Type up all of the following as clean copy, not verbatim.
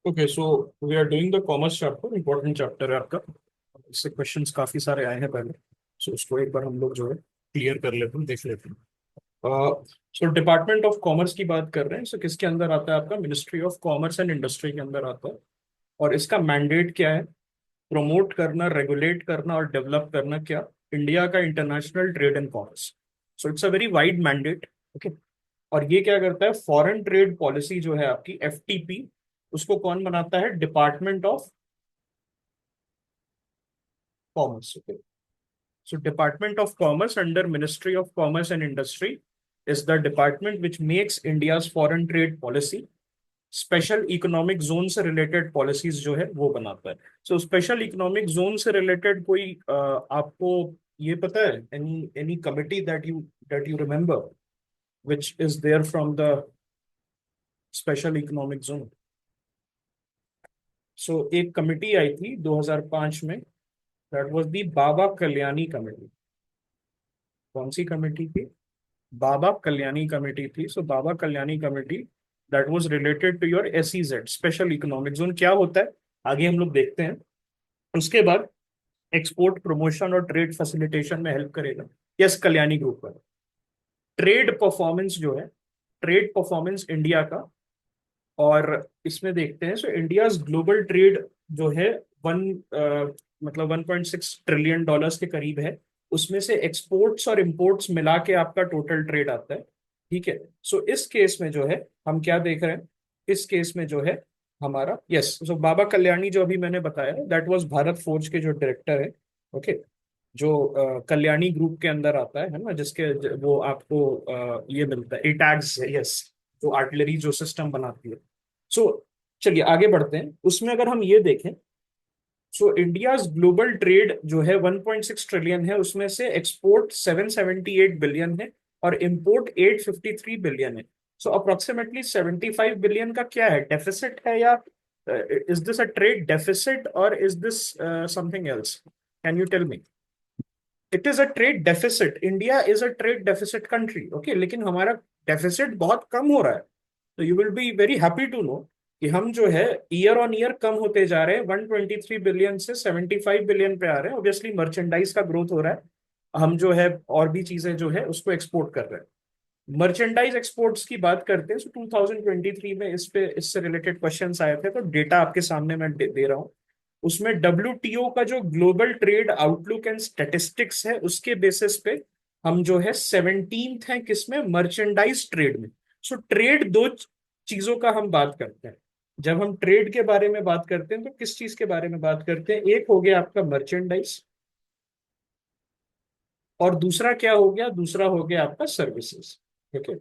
Okay, so we are doing the commerce chapter, important chapter है आपका। इससे questions काफी सारे आए हैं पहले। सो उसको एक बार हम लोग जो है क्लियर कर लेते हैं, देख लेते हैं। सो डिपार्टमेंट ऑफ कॉमर्स की बात कर रहे हैं। सो किसके अंदर आता है? आपका ministry of commerce and industry के अंदर आता है। और इसका मैंडेट क्या है? प्रमोट करना, रेगुलेट करना और डेवलप करना क्या? इंडिया का international trade and commerce. So it's a very wide mandate. Okay. और ये क्या करता है? फॉरेन ट्रेड पॉलिसी जो है आपकी, एफटीपी, उसको कौन बनाता है? Department of commerce. Okay. So department of commerce under ministry of commerce and industry is the department which makes India's foreign trade policy. Special economic zone से रिलेटेड पॉलिसीज जो है वो बनाता है। सो स्पेशल इकोनॉमिक जोन से related कोई आपको ये पता है? Any any committee that you remember which is there from the special economic zone? So एक कमिटी आई थी 2005 में, that was the Baba Kalyani committee. कौन सी कमेटी थी? बाबा कल्याणी कमेटी थी। So Baba Kalyani committee that was related to your SEZ, special economic zone. क्या होता है आगे हम लोग देखते हैं। उसके बाद एक्सपोर्ट प्रमोशन और ट्रेड फैसिलिटेशन में हेल्प करेगा। यस, कल्याणी ग्रुप पर। ट्रेड परफॉर्मेंस जो है, ट्रेड परफॉर्मेंस इंडिया का, और इसमें देखते हैं। सो इंडिया ग्लोबल ट्रेड जो है वन मतलब 1.6 ट्रिलियन डॉलर्स के करीब है। उसमें से एक्सपोर्ट्स और इंपोर्ट्स मिला के आपका टोटल ट्रेड आता है। ठीक है। सो इस केस में जो है हम क्या देख रहे हैं? इस केस में जो है हमारा, यस, सो बाबा कल्याणी जो अभी मैंने बताया, दैट वाज भारत फोर्ज के जो डायरेक्टर है। ओके। जो कल्याणी ग्रुप के अंदर आता है ना, जिसके वो आपको ये मिलता है, एटैग्स है, यस, जो आर्टिलरी जो सिस्टम बनाती है। सो चलिए आगे बढ़ते हैं। उसमें अगर हम ये देखें, सो इंडिया ग्लोबल ट्रेड जो है 1.6 ट्रिलियन है। उसमें से एक्सपोर्ट 778 बिलियन है और इंपोर्ट 853 बिलियन है। सो अप्रोक्सीमेटली 75 बिलियन का क्या है? डेफिसिट है, या is this a trade deficit और is this something else? Can you tell me? It is a trade deficit. India is a trade deficit country. Okay, लेकिन हमारा डेफिसिट बहुत कम हो रहा है। तो you will be very happy to know कि हम जो है ईयर ऑन ईयर कम होते जा रहे हैं। 123 बिलियन से 75 बिलियन पे आ रहे हैं। ऑब्वियसली मर्चेंडाइज का ग्रोथ हो रहा है। हम जो है और भी चीजें जो है उसको एक्सपोर्ट कर रहे हैं। मर्चेंडाइज एक्सपोर्ट्स की बात करते हैं। 2023 में इससे रिलेटेड क्वेश्चंस आए थे, तो डेटा आपके सामने मैं दे रहा हूँ। उसमें डब्ल्यूटीओ का जो global trade outlook and statistics है, उसके बेसिस पे हम जो है 17th है किसमें? मर्चेंडाइज ट्रेड में। सो ट्रेड दो चीजों का हम बात करते हैं। जब हम ट्रेड के बारे में बात करते हैं तो किस चीज के बारे में बात करते हैं? एक हो गया आपका मर्चेंडाइज, और दूसरा क्या हो गया? दूसरा हो गया आपका सर्विसेज। ठीक है।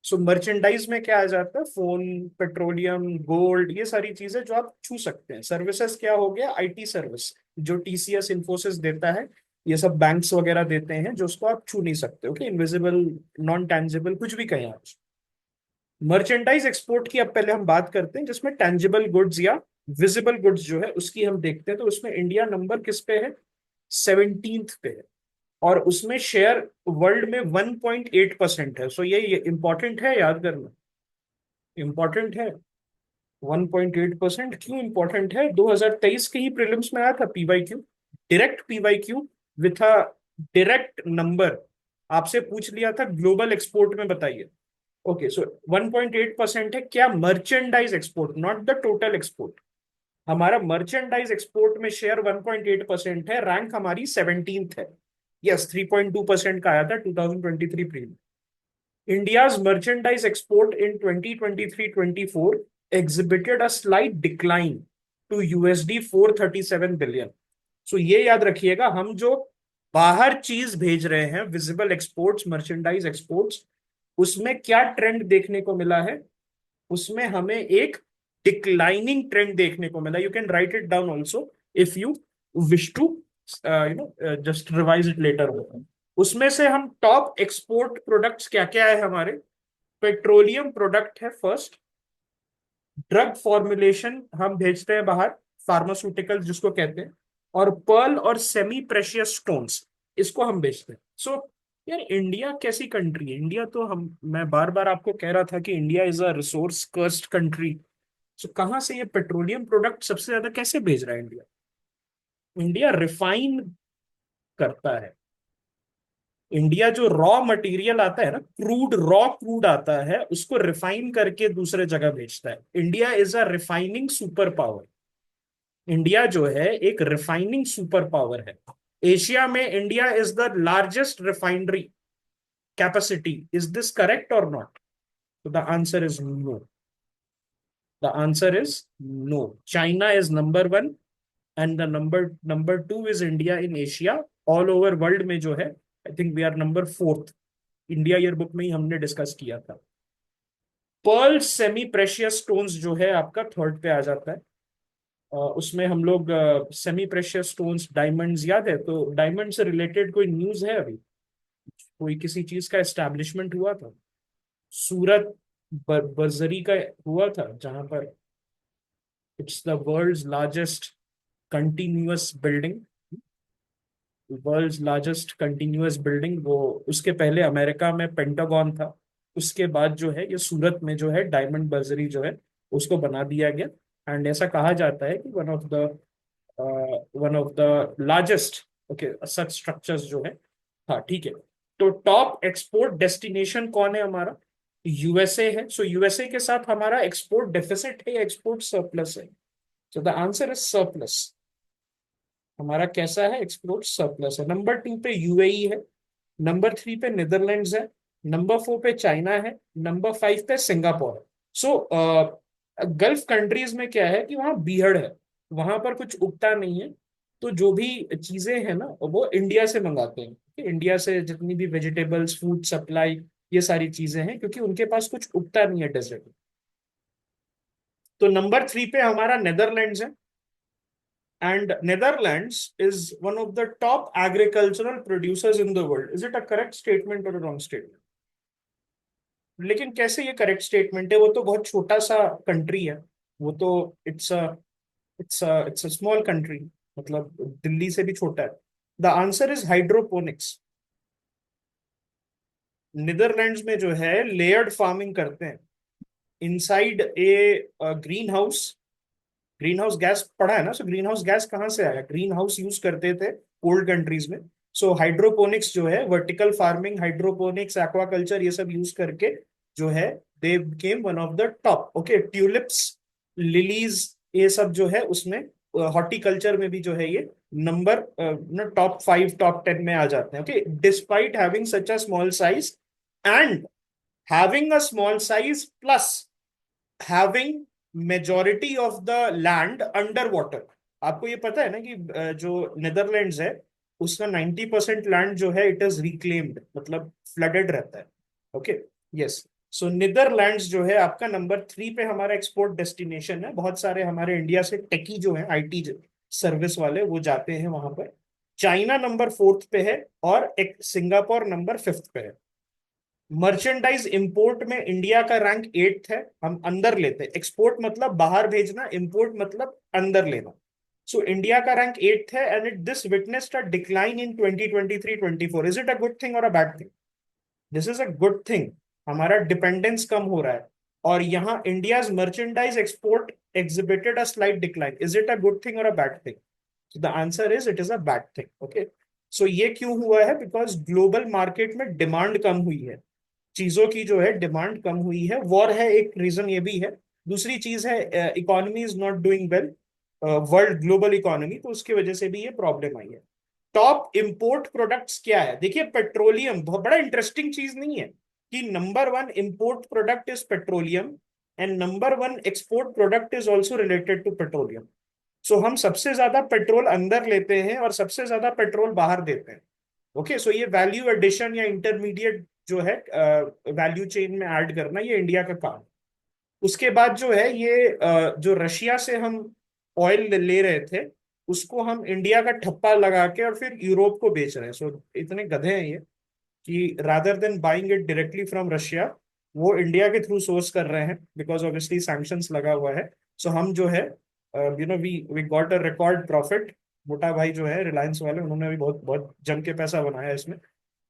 सो मर्चेंडाइज में क्या आ जाता है? फोन, पेट्रोलियम, गोल्ड, ये सारी चीजें जो आप छू सकते हैं। सर्विसेज क्या हो गया? आईटी सर्विस, जो टीसीएस इन्फोसिस देता है। ये सब बैंक्स वगैरह देते हैं, जो उसको आप छू नहीं सकते। ओके, इनविजिबल, नॉन टैंजिबल, कुछ भी कहें आप। मर्चेंडाइज एक्सपोर्ट की अब पहले हम बात करते हैं, जिसमें टैंजिबल गुड्स या विजिबल गुड्स जो है उसकी हम देखते हैं। तो उसमें इंडिया नंबर किस पे है? 17th पे है। और उसमें शेयर वर्ल्ड में 1.8% है। सो ये इंपॉर्टेंट है, याद करना इंपॉर्टेंट है। 1.8% क्यों इंपॉर्टेंट है? 2023 के ही प्रीलिम्स में आया था PYQ, direct PYQ with a direct number. आपसे पूछ लिया था ग्लोबल एक्सपोर्ट में बताइए। ओके, सो 1.8% है क्या? Merchandise export, not the total export. हमारा मर्चेंडाइज एक्सपोर्ट में शेयर 1.8% है। रैंक हमारी 17th है। यस, 3.2% का आया था 2023 premium. India's merchandise export in 2023-24 exhibited a slight decline to USD 437 billion. सो ये याद रखिएगा, हम जो बाहर चीज भेज रहे हैं, विजिबल एक्सपोर्ट्स, मर्चेंडाइज एक्सपोर्ट्स, उसमें क्या ट्रेंड देखने को मिला है? उसमें हमें एक डिक्लाइनिंग ट्रेंड देखने को मिला। You can write it down also if you wish to just revise it later. उसमें से हम टॉप एक्सपोर्ट प्रोडक्ट्स क्या क्या है हमारे? पेट्रोलियम प्रोडक्ट है फर्स्ट। ड्रग फॉर्मुलेशन हम भेजते हैं बाहर, फार्मास्यूटिकल जिसको कहते हैं। और पर्ल और सेमी प्रेशियस स्टोन्स, इसको हम बेचते हैं। सो यार, इंडिया कैसी कंट्री है? इंडिया तो हम, मैं बार बार आपको कह रहा था कि India is a resource cursed country. So कहाँ से ये पेट्रोलियम प्रोडक्ट सबसे ज्यादा कैसे भेज रहा है इंडिया? इंडिया रिफाइन करता है। इंडिया जो रॉ मटेरियल आता है ना, क्रूड, रॉ क्रूड आता है, उसको रिफाइन करके दूसरे जगह भेजता है। India is a refining super power. India जो है एक रिफाइनिंग सुपर पावर है। एशिया में India is the largest refinery capacity. Is this correct और नॉट? तो the answer is no. The answer is no. China is number one and the number two is India in Asia. All over world में जो है, I think we are number fourth. India year book में ही हमने discuss किया था। Perl semi precious stones जो है आपका थर्ड पे आ जाता है। उसमें हम लोग सेमी प्रेशियस स्टोन्स, डायमंड्स याद है? तो डायमंड से रिलेटेड कोई न्यूज है अभी? कोई किसी चीज का एस्टैब्लिशमेंट हुआ था? सूरत बर्जरी का हुआ था, जहां पर it's the world's largest continuous building. World's largest continuous building, वो उसके पहले अमेरिका में पेंटागन था। उसके बाद जो है ये सूरत में जो है डायमंड बर्जरी जो है उसको बना दिया गया। एंड ऐसा कहा जाता है कि one of the largest, okay, such structures जो है। हाँ ठीक है। तो टॉप एक्सपोर्ट डेस्टिनेशन कौन है हमारा? यूएसए है। सो यूएसए के साथ हमारा एक्सपोर्ट डेफिसिट है या एक्सपोर्ट सरप्लस है? So the answer is surplus. हमारा कैसा है? एक्सपोर्ट सरप्लस है। नंबर टू पे यूएई है। नंबर थ्री पे नीदरलैंड्स है। नंबर फोर पे चाइना है। नंबर फाइव पे सिंगापुर है। सो गल्फ कंट्रीज में क्या है कि वहाँ बीहड़ है, वहां पर कुछ उगता नहीं है। तो जो भी चीजें हैं ना वो इंडिया से मंगाते हैं। इंडिया से जितनी भी वेजिटेबल्स, फूड सप्लाई, ये सारी चीजें हैं, क्योंकि उनके पास कुछ उगता नहीं है डेजर्ट में। तो नंबर थ्री पे हमारा नेदरलैंड्स है। And Netherlands is one of the top agricultural producers in the world. Is it a correct statement or a wrong statement? लेकिन कैसे ये करेक्ट स्टेटमेंट है? वो तो बहुत छोटा सा कंट्री है। वो तो it's it's a small country, मतलब दिल्ली से भी छोटा है। The answer is hydroponics. Netherlands में जो है लेयर्ड फार्मिंग करते हैं inside a green house. Green house gas पढ़ा है ना? सो ग्रीन हाउस गैस कहाँ से आया? ग्रीन हाउस यूज करते थे कोल्ड कंट्रीज में। सो हाइड्रोपोनिक्स जो है, वर्टिकल फार्मिंग, हाइड्रोपोनिक्स, एक्वाकल्चर, ये सब यूज करके जो है they became one of the top. Okay, tulips, lilies, ये सब जो है उसमें हॉर्टिकल्चर में भी जो है ये नंबर टॉप फाइव, टॉप 10 में आ जाते हैं। Okay, despite having such a small size and having a small size plus having majority of the land under water. आपको ये पता है ना कि जो नेदरलैंड्स है उसका 90% लैंड जो है इट इज रिक्लेम्ड, मतलब फ्लडेड रहता है। Okay, yes. सो नीदरलैंड्स जो है आपका नंबर थ्री पे हमारा एक्सपोर्ट डेस्टिनेशन है। बहुत सारे हमारे इंडिया से टेकी जो है, आईटी सर्विस वाले, वो जाते हैं वहां पर। चाइना नंबर फोर्थ पे है और एक सिंगापुर नंबर फिफ्थ पे है। मर्चेंडाइज इंपोर्ट में इंडिया का रैंक एट्थ है। हम अंदर लेते हैं, एक्सपोर्ट मतलब बाहर भेजना, इंपोर्ट मतलब अंदर लेना। सो इंडिया का रैंक एट्थ है and it this witnessed a decline in 2023-24। Is it a good thing और a bad thing? This is a good thing. हमारा डिपेंडेंस कम हो रहा है और यहाँ India's merchandise export exhibited a slight decline. Is it a good thing और a bad thing? The answer is it is a bad thing. Okay, so ये क्यों हुआ है? बिकॉज ग्लोबल मार्केट में डिमांड कम हुई है, चीजों की जो है डिमांड कम हुई है। वॉर है एक रीजन, ये भी है। दूसरी चीज है economy is not doing well, world global economy, तो उसकी वजह से भी ये प्रॉब्लम आई है। टॉप इंपोर्ट प्रोडक्ट्स क्या है? देखिए, पेट्रोलियम बहुत बड़ा इंटरेस्टिंग चीज नहीं है कि number one import product is petroleum and number one export product is also related to petroleum. So हम सबसे ज्यादा पेट्रोल अंदर लेते हैं और सबसे ज्यादा पेट्रोल बाहर देते हैं। ओके, सो ये वैल्यू एडिशन या इंटरमीडिएट जो है वैल्यू चेन में ऐड करना, ये इंडिया का काम। उसके बाद जो है ये जो रशिया से हम ऑयल ले रहे थे, उसको हम इंडिया का ठप्पा लगा के और फिर यूरोप को बेच रहे हैं। सो इतने गधे हैं ये कि rather than buying it directly from Russia, वो इंडिया के थ्रू सोर्स कर रहे हैं, बिकॉज ऑब्वियसली सैंक्शंस लगा हुआ है। सो हम जो है we got a record profit. मोटा भाई जो है रिलायंस वाले, उन्होंने भी बहुत बहुत जम के पैसा बनाया इसमें।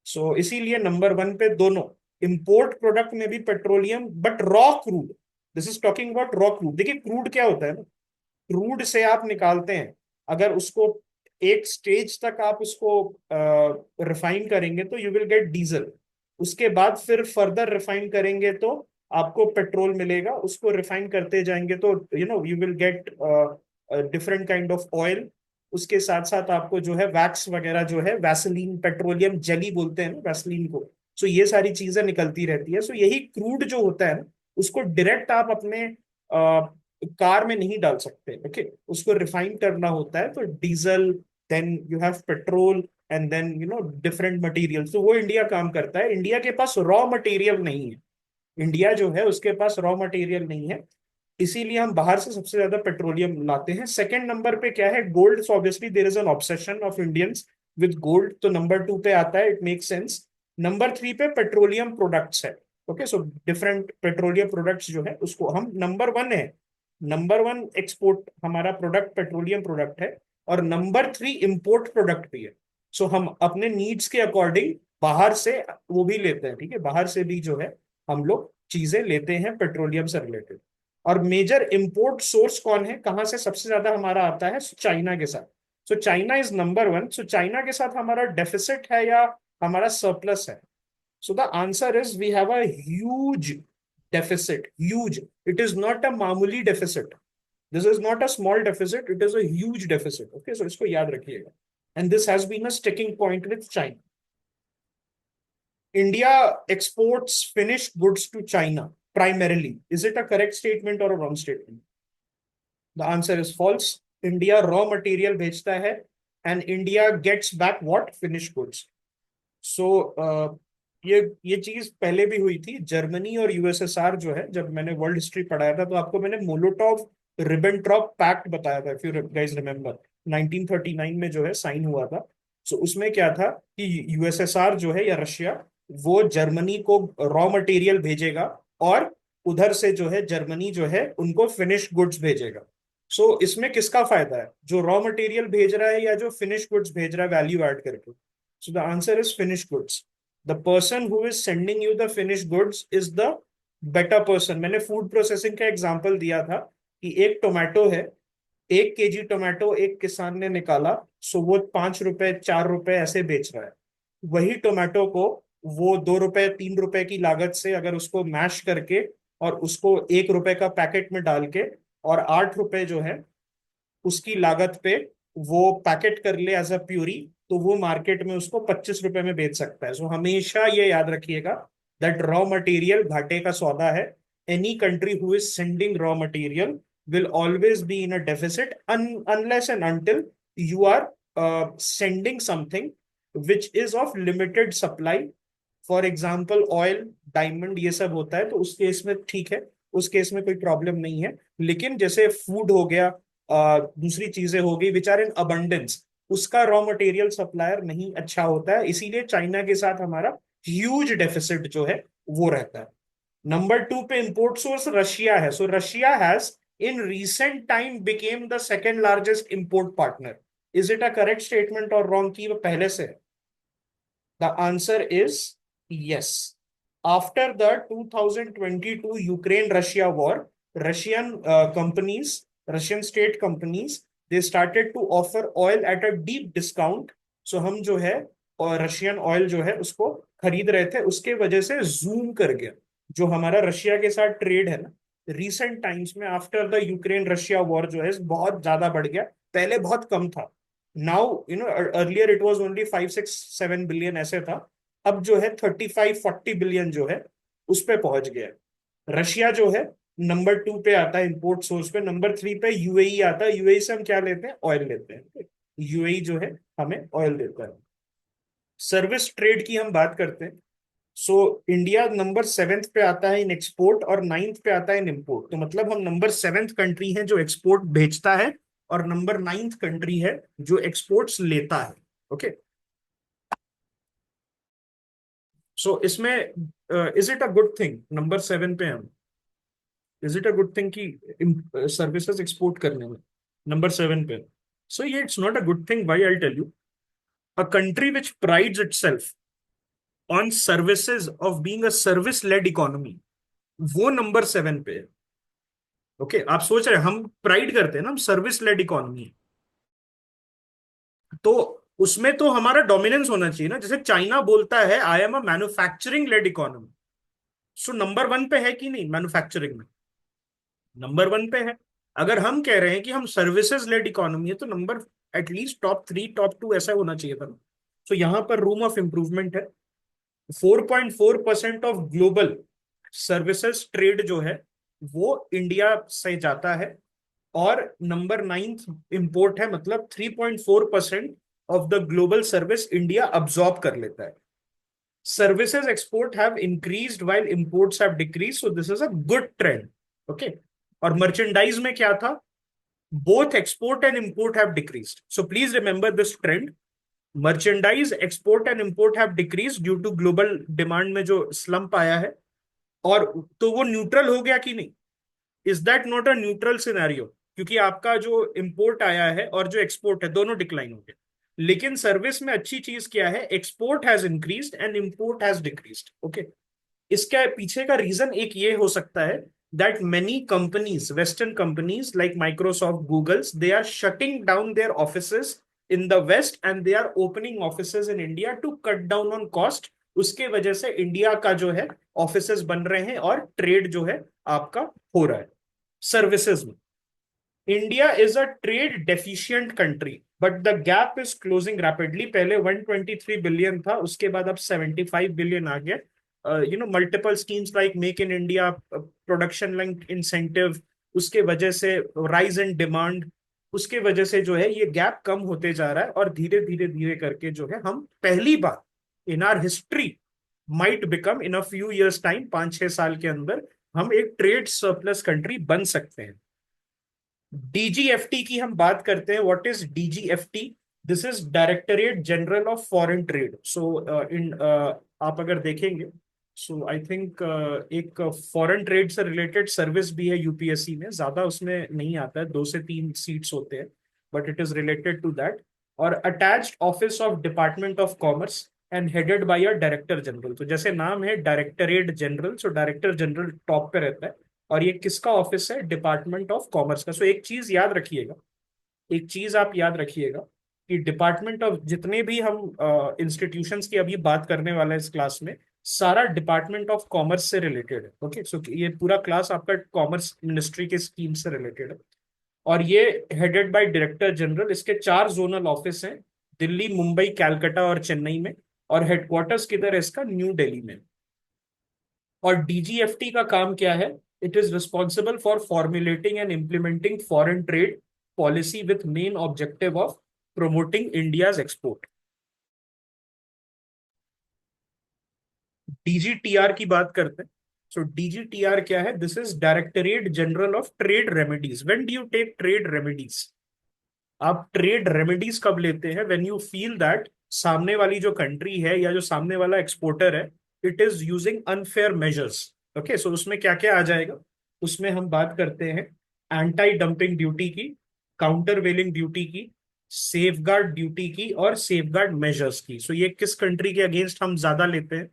सो इसीलिए नंबर वन पे दोनों, इंपोर्ट प्रोडक्ट में भी petroleum, but raw crude. This is talking about raw crude. देखिए क्रूड क्या होता है ना, क्रूड से आप निकालते हैं, अगर उसको एक स्टेज तक आप उसको रिफाइन करेंगे तो यू विल गेट डीजल। उसके बाद फिर फर्दर रिफाइन करेंगे तो आपको पेट्रोल मिलेगा। उसको रिफाइन करते जाएंगे तो you will get different kind of oil. उसके साथ साथ आपको जो है वैक्स वगैरह जो है, वैसलीन, पेट्रोलियम जेली बोलते हैं ना वैसलीन को। सो ये सारी चीजें निकलती रहती है। सो यही क्रूड जो होता है ना, उसको डायरेक्ट आप अपने कार में नहीं डाल सकते। ओके, उसको रिफाइन करना होता है। तो diesel, then you have petrol, and then different material. तो वो इंडिया काम करता है। इंडिया के पास रॉ मटेरियल नहीं है। इंडिया जो है उसके पास रॉ मटेरियल नहीं है, इसीलिए हम बाहर से सबसे ज्यादा पेट्रोलियम लाते हैं। सेकंड नंबर पे क्या है, gold. So obviously there is an obsession of Indians with gold, तो नंबर 2 पे आता है, इट मेक सेंस। नंबर 3 पे पेट्रोलियम प्रोडक्ट्स है। Okay, so different petroleum products जो है उसको हम नंबर 1 है। नंबर 1 एक्सपोर्ट हमारा प्रोडक्ट पेट्रोलियम प्रोडक्ट है, और नंबर 3 इंपोर्ट प्रोडक्ट भी है। सो हम अपने नीड्स के अकॉर्डिंग बाहर से वो भी लेते हैं। ठीक है, बाहर से भी जो है हम लोग चीजें लेते हैं पेट्रोलियम से रिलेटेड। और मेजर इंपोर्ट सोर्स कौन है, कहां से सबसे ज्यादा हमारा आता है, चाइना के साथ। So China is number 1। So China के साथ हमारा डेफिसिट है या हमारा सरप्लस है? So the answer is we have a huge deficit, huge. It is not a मामूली deficit, this is not a small deficit, it is a huge deficit. Okay, so इसको याद रखिएगा। And this has been a sticking point with China. India exports finished goods to China primarily. Is it a correct statement or a wrong statement? The answer is false. India raw material बेचता है, and India gets back what? Finished goods. So ये चीज पहले भी हुई थी। Germany और USSR जो है, जब मैंने वर्ल्ड हिस्ट्री पढ़ाया था तो आपको मैंने मोलोटोव रिबेंट्रॉप पैक्ट बताया था, इफ यू गाइस रिमेम्बर। 1939 में जो है साइन हुआ था। सो उसमें क्या था कि यूएसएसआर जो है या रशिया, वो जर्मनी को रॉ मटेरियल भेजेगा, और उधर से जो है जर्मनी जो है उनको फिनिश गुड्स भेजेगा। सो इसमें किसका फायदा है, जो रॉ मटेरियल भेज रहा है या जो फिनिश गुड्स भेज रहा है वैल्यू ऐड करके? सो the answer is finish goods. The person who is sending you the finish goods is the better person. मैंने फूड प्रोसेसिंग का एग्जांपल दिया था कि एक टोमेटो है, 1 केजी टोमेटो एक किसान ने निकाला, सो वो 5 रुपए 4 रुपए ऐसे बेच रहा है। वही टोमेटो को वो 2 रुपए 3 रुपए की लागत से अगर उसको मैश करके और उसको 1 रुपए का पैकेट में डाल के और 8 रुपए जो है उसकी लागत पे वो पैकेट कर ले एज अ प्यूरी, तो वो मार्केट में उसको 25 रुपए में बेच सकता है। सो हमेशा ये याद रखिएगा दैट रॉ मटेरियल घाटे का सौदा है। Any country who is sending raw material will always be in a deficit unless and until you are sending something which is of limited supply. For example oil, diamond, ये सब होता है तो उस केस में ठीक है, उस केस में कोई प्रॉब्लम नहीं है। लेकिन जैसे फूड हो गया, दूसरी चीजें हो गई विच आर इन अबंडेंस, उसका रॉ मटेरियल सप्लायर नहीं अच्छा होता है। इसीलिए चाइना के साथ हमारा ह्यूज डेफिसिट जो है वो रहता है। नंबर 2 पे इंपोर्ट सोर्स रशिया है। सो Russia has in recent time became the second largest import partner. Is it a correct statement और रॉन्ग की वो पहले से है? The answer is yes. After the 2022 Ukraine-Russia war, Russian state companies, they started to offer oil at a deep discount. So हम जो है और रशियन ऑयल जो है उसको खरीद रहे थे, उसके वजह से जूम कर गया जो हमारा रशिया के साथ ट्रेड है ना। रिसेंट टाइम्स में after the Ukraine Russia war जो है बहुत ज्यादा बढ़ गया, पहले बहुत कम था। Now earlier it was only 5 6 7 billion ऐसे था, अब जो है 35 40 बिलियन जो है उस पे पहुंच गया है। रशिया जो है नंबर 2 पे आता है इंपोर्ट सोर्स पे। नंबर 3 पे यूएई आता है। यूएई से हम क्या लेते हैं, ऑयल लेते हैं। यूएई जो है हमें ऑयल देता है। सर्विस ट्रेड की हम बात करते हैं। सो इंडिया नंबर 7th पे आता है इन एक्सपोर्ट और 9th पे आता है इन इंपोर्ट। तो मतलब हम नंबर 7th कंट्री है जो एक्सपोर्ट भेजता है, और नंबर 9th कंट्री है जो एक्सपोर्ट्स लेता है। ओके, सो इसमें is it a good thing number 7 पे हम, is it a good thing कि सर्विसेज एक्सपोर्ट करने में नंबर 7 पे? सो ये it's not a good thing. Why, I tell you. A country which prides itself on services of being a service led economy, वो number 7 पे है। Okay, आप सोच रहे हैं हम प्राइड करते हैं ना, हम सर्विस लेड इकोनॉमी, तो उसमें तो हमारा डोमिनेंस होना चाहिए ना। जैसे चाइना बोलता है I am a manufacturing led economy, so number one पे है कि नहीं मैन्युफैक्चरिंग में? नंबर वन पे है। अगर हम कह रहे हैं कि हम सर्विसेज लेड इकोनॉमी है, तो number at least top three top two ऐसा होना चाहिए था ना। तो यहाँ पर रूम ऑफ इंप्रूवमेंट है। 4.4% ऑफ ग्लोबल सर्विसेज ट्रेड जो है वो इंडिया से जाता है, और नंबर नाइन्थ इंपोर्ट है, मतलब 3.4% of the global service India absorb कर लेता है। Services export have increased while imports have decrease, so this is a good trend. Okay, और मर्चेंडाइज में क्या था? Both export and import have decreased, so please remember this trend. Merchandise export and import have decrease due to global demand में जो slump आया है। और तो वो न्यूट्रल हो गया कि नहीं? Is that not a neutral scenario? क्योंकि आपका जो इंपोर्ट आया है और जो एक्सपोर्ट है दोनों डिक्लाइन हो गए। लेकिन सर्विस में अच्छी चीज क्या है? Export has increased and import has decreased. Okay, इसके पीछे का रीजन एक ये हो सकता है that many companies, western companies like Microsoft, Googles, they are shutting down their offices in the west and they are opening offices in India to cut down on cost. उसके वजह से इंडिया का जो है ऑफिसेज बन रहे हैं और ट्रेड जो है आपका हो रहा है सर्विसेज में। India is a trade deficient country but the gap is closing rapidly. पहले 123 बिलियन था, उसके बाद अब 75 बिलियन आ गया। Multiple schemes like make in India, production link incentive, उसके वजह से राइज इन डिमांड, उसके वजह से जो है ये गैप कम होते जा रहा है। और धीरे धीरे धीरे करके जो है हम पहली बार in our history might become in a few years time, 5-6 साल के अंदर हम एक ट्रेड सरप्लस कंट्री बन सकते हैं। डीजीएफटी की हम बात करते हैं। What is DGFT? This is directorate general of foreign trade. So इन आप अगर देखेंगे, सो आई थिंक एक फॉरेन ट्रेड से रिलेटेड सर्विस भी है यूपीएससी में, ज्यादा उसमें नहीं आता है, 2 से 3 सीट्स होते हैं, but it is related to that. और attached office of department of commerce and headed by a director general. तो जैसे नाम है directorate general, so director general top पे रहता है। और ये किसका ऑफिस है? डिपार्टमेंट ऑफ कॉमर्स का। सो एक चीज याद रखिएगा, एक चीज आप याद रखिएगा कि डिपार्टमेंट ऑफ, जितने भी हम इंस्टीट्यूशंस की अभी बात करने वाले हैं इस क्लास में, सारा डिपार्टमेंट ऑफ कॉमर्स से रिलेटेड है। ओके, सो ये पूरा क्लास आपका कॉमर्स मिनिस्ट्री के स्कीम से रिलेटेड है। और ये हेडेड बाय डायरेक्टर जनरल। इसके 4 जोनल ऑफिस हैं, दिल्ली, मुंबई, कैलकाटा और चेन्नई में। और हेडक्वार्टर्स किधर है इसका? न्यू दिल्ली में। और डीजीएफटी का काम क्या है? It is responsible for formulating and implementing foreign trade policy with main objective of promoting India's export. DGTR की बात करते हैं। सो डीजीटीआर क्या है? This is directorate general of trade remedies. When do you take trade remedies? आप trade remedies कब लेते हैं? व्हेन यू फील दैट सामने वाली जो कंट्री है या जो सामने वाला एक्सपोर्टर है, it is using unfair measures. Okay, so उसमें क्या क्या आ जाएगा? उसमें हम बात करते हैं एंटी डंपिंग ड्यूटी की, काउंटर वेलिंग ड्यूटी की, सेफगार्ड ड्यूटी की, और सेफगार्ड मेजर्स की। सो ये किस कंट्री के अगेंस्ट हम ज्यादा लेते हैं?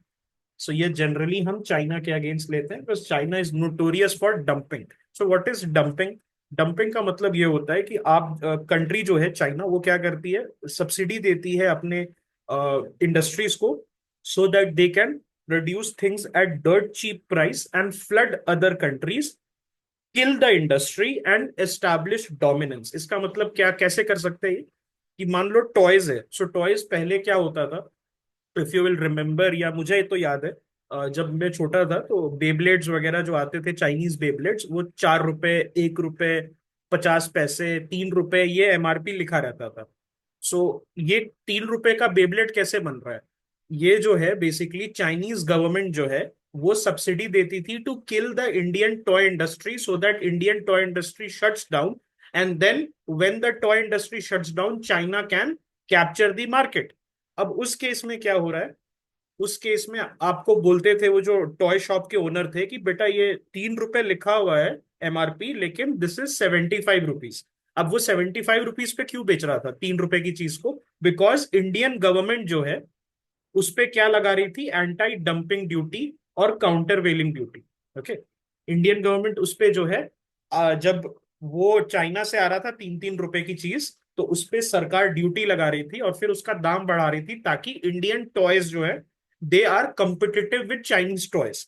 सो ये जनरली हम चाइना के अगेंस्ट लेते हैं, because China is notorious for dumping. So what is dumping? Dumping का मतलब ये होता है कि आप कंट्री जो है चाइना, वो क्या करती है? सब्सिडी देती है अपने इंडस्ट्रीज को, so that they can produce things at dirt cheap price and flood other countries, kill the industry and establish dominance. इसका मतलब क्या, कैसे कर सकते हैं? कि मान लो टॉयज है। सो टॉयज पहले क्या होता था? इफ यू विल रिमेम्बर, या मुझे तो याद है, जब मैं छोटा था तो बेब्लेड्स वगैरह जो आते थे, चाइनीज बेब्लेड्स, वो 4 रुपए, 1 रुपए, 50 पैसे, 3 रुपए, ये एमआरपी लिखा रहता था। सो ये 3 रुपए का बेब्लेड कैसे बन रहा है? ये जो है बेसिकली चाइनीज गवर्नमेंट जो है वो सब्सिडी देती थी to kill the Indian toy industry, so that Indian toy industry shuts down. And then when the toy industry shuts down, China can capture the market. अब उस केस में क्या हो रहा है? उस केस में आपको बोलते थे वो जो टॉय शॉप के ओनर थे कि बेटा ये 3 रुपए लिखा हुआ है एमआरपी, लेकिन दिस इज 75 रुपीज। अब वो 75 रुपीज पे क्यों बेच रहा था 3 रुपए की चीज को? बिकॉज इंडियन गवर्नमेंट जो है उस पे क्या लगा रही थी? एंटी डंपिंग ड्यूटी और countervailing duty. Okay, Indian government उस पे जो है जब वो चाइना से आ रहा था 3-3 रुपए की चीज, तो उस पे सरकार ड्यूटी लगा रही थी और फिर उसका दाम बढ़ा रही थी, ताकि इंडियन टॉयज जो है they are competitive with Chinese toys,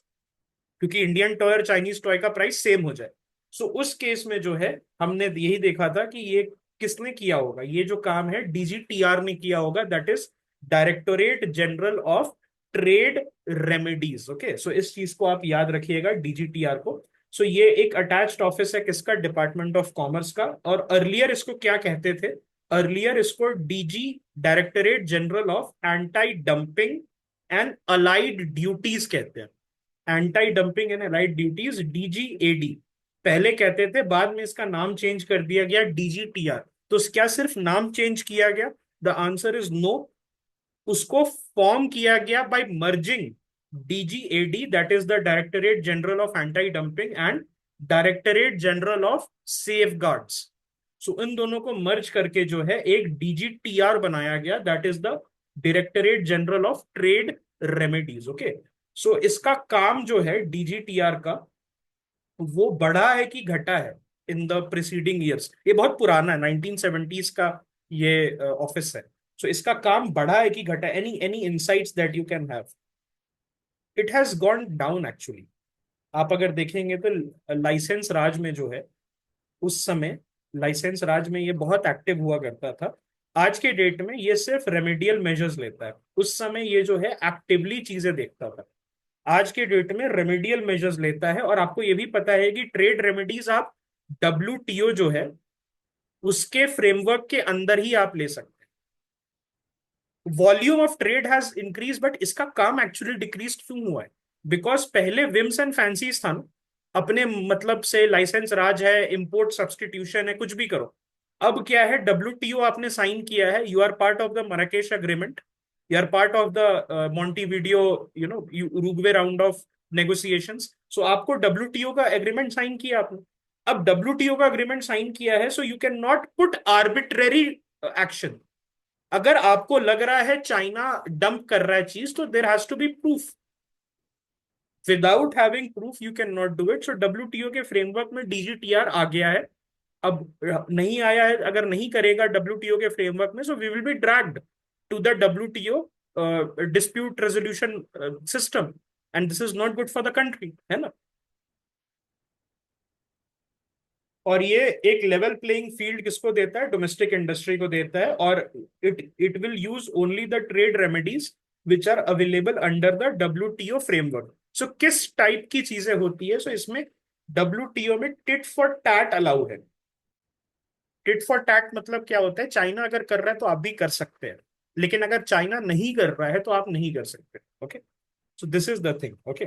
क्योंकि इंडियन टॉय और चाइनीज टॉय का प्राइस सेम हो जाए। सो उस केस में जो है हमने यही देखा था कि ये किसने किया होगा, ये जो काम है डीजीटीआर ने किया होगा, that is directorate general of trade remedies. Okay, so इस चीज को आप याद रखिएगा, डीजीटीआर को। सो ये एक अटैच्ड ऑफिस है किसका, डिपार्टमेंट ऑफ कॉमर्स का। और अर्लियर इसको क्या कहते थे, अर्लियर इसको DG, directorate general of anti dumping and allied duties कहते हैं। Anti dumping and allied duties, DGAD पहले कहते थे, बाद में इसका नाम चेंज कर दिया गया डीजीटीआर। तो क्या सिर्फ नाम चेंज किया गया? The answer is no. उसको फॉर्म किया गया by merging DGAD, that is the directorate general of anti dumping, and directorate general of safeguards. So इन दोनों को मर्ज करके जो है एक डीजीटीआर बनाया गया, that is the directorate general of trade remedies. Okay, so इसका काम जो है डीजीटीआर का, वो बढ़ा है कि घटा है इन द प्रिसीडिंग ईयर्स? ये बहुत पुराना है, 1970s का ये ऑफिस है। सो इसका काम बढ़ा है कि घटा? Any any insights that you can have? It has gone down actually. आप अगर देखेंगे तो लाइसेंस राज में जो है, उस समय लाइसेंस राज में ये बहुत एक्टिव हुआ करता था। आज के डेट में ये सिर्फ रेमेडियल मेजर्स लेता है, उस समय ये जो है एक्टिवली चीजें देखता था। आज के डेट में रेमेडियल मेजर्स लेता है। और आपको ये भी पता है कि ट्रेड रेमेडीज आप डब्ल्यूटीओ जो है उसके फ्रेमवर्क के अंदर ही आप ले सकते हैं। Volume of trade has increase, but इसका काम एक्चुअली डिक्रीज क्यों हुआ है? बिकॉज पहले विम्स एंड फैंसीज था ना, अपने मतलब से लाइसेंस राज है, इंपोर्ट सब्सटीट्यूशन है, कुछ भी करो। अब क्या है, डब्ल्यूटीओ आपने साइन किया है, you are part of the Marrakesh agreement, you are part of the Montevideo, Uruguay round of negotiations. So आपको डब्ल्यूटीओ का एग्रीमेंट साइन किया आपने। अब डब्ल्यूटीओ का एग्रीमेंट साइन किया है, so you can not put arbitrary action. अगर आपको लग रहा है चाइना डंप कर रहा है चीज, तो there has to be proof. Without having proof you can not do it. So WTO के फ्रेमवर्क में डीजीटीआर आ गया है। अब नहीं आया है, अगर नहीं करेगा डब्ल्यूटीओ के फ्रेमवर्क में, so we will be dragged to the WTO dispute resolution system, and this is not good for the country, है ना। और ये एक लेवल प्लेइंग फील्ड किसको देता है? डोमेस्टिक इंडस्ट्री को देता है। और it it will use only the trade remedies which are available under the WTO framework. So किस टाइप की चीजें होती है? सो इसमें डब्ल्यूटीओ में टिट फॉर टैट अलाउ है। टिट फॉर टैट मतलब क्या होता है? चाइना अगर कर रहा है तो आप भी कर सकते हैं, लेकिन अगर चाइना नहीं कर रहा है तो आप नहीं कर सकते। Okay, so this is the thing. Okay,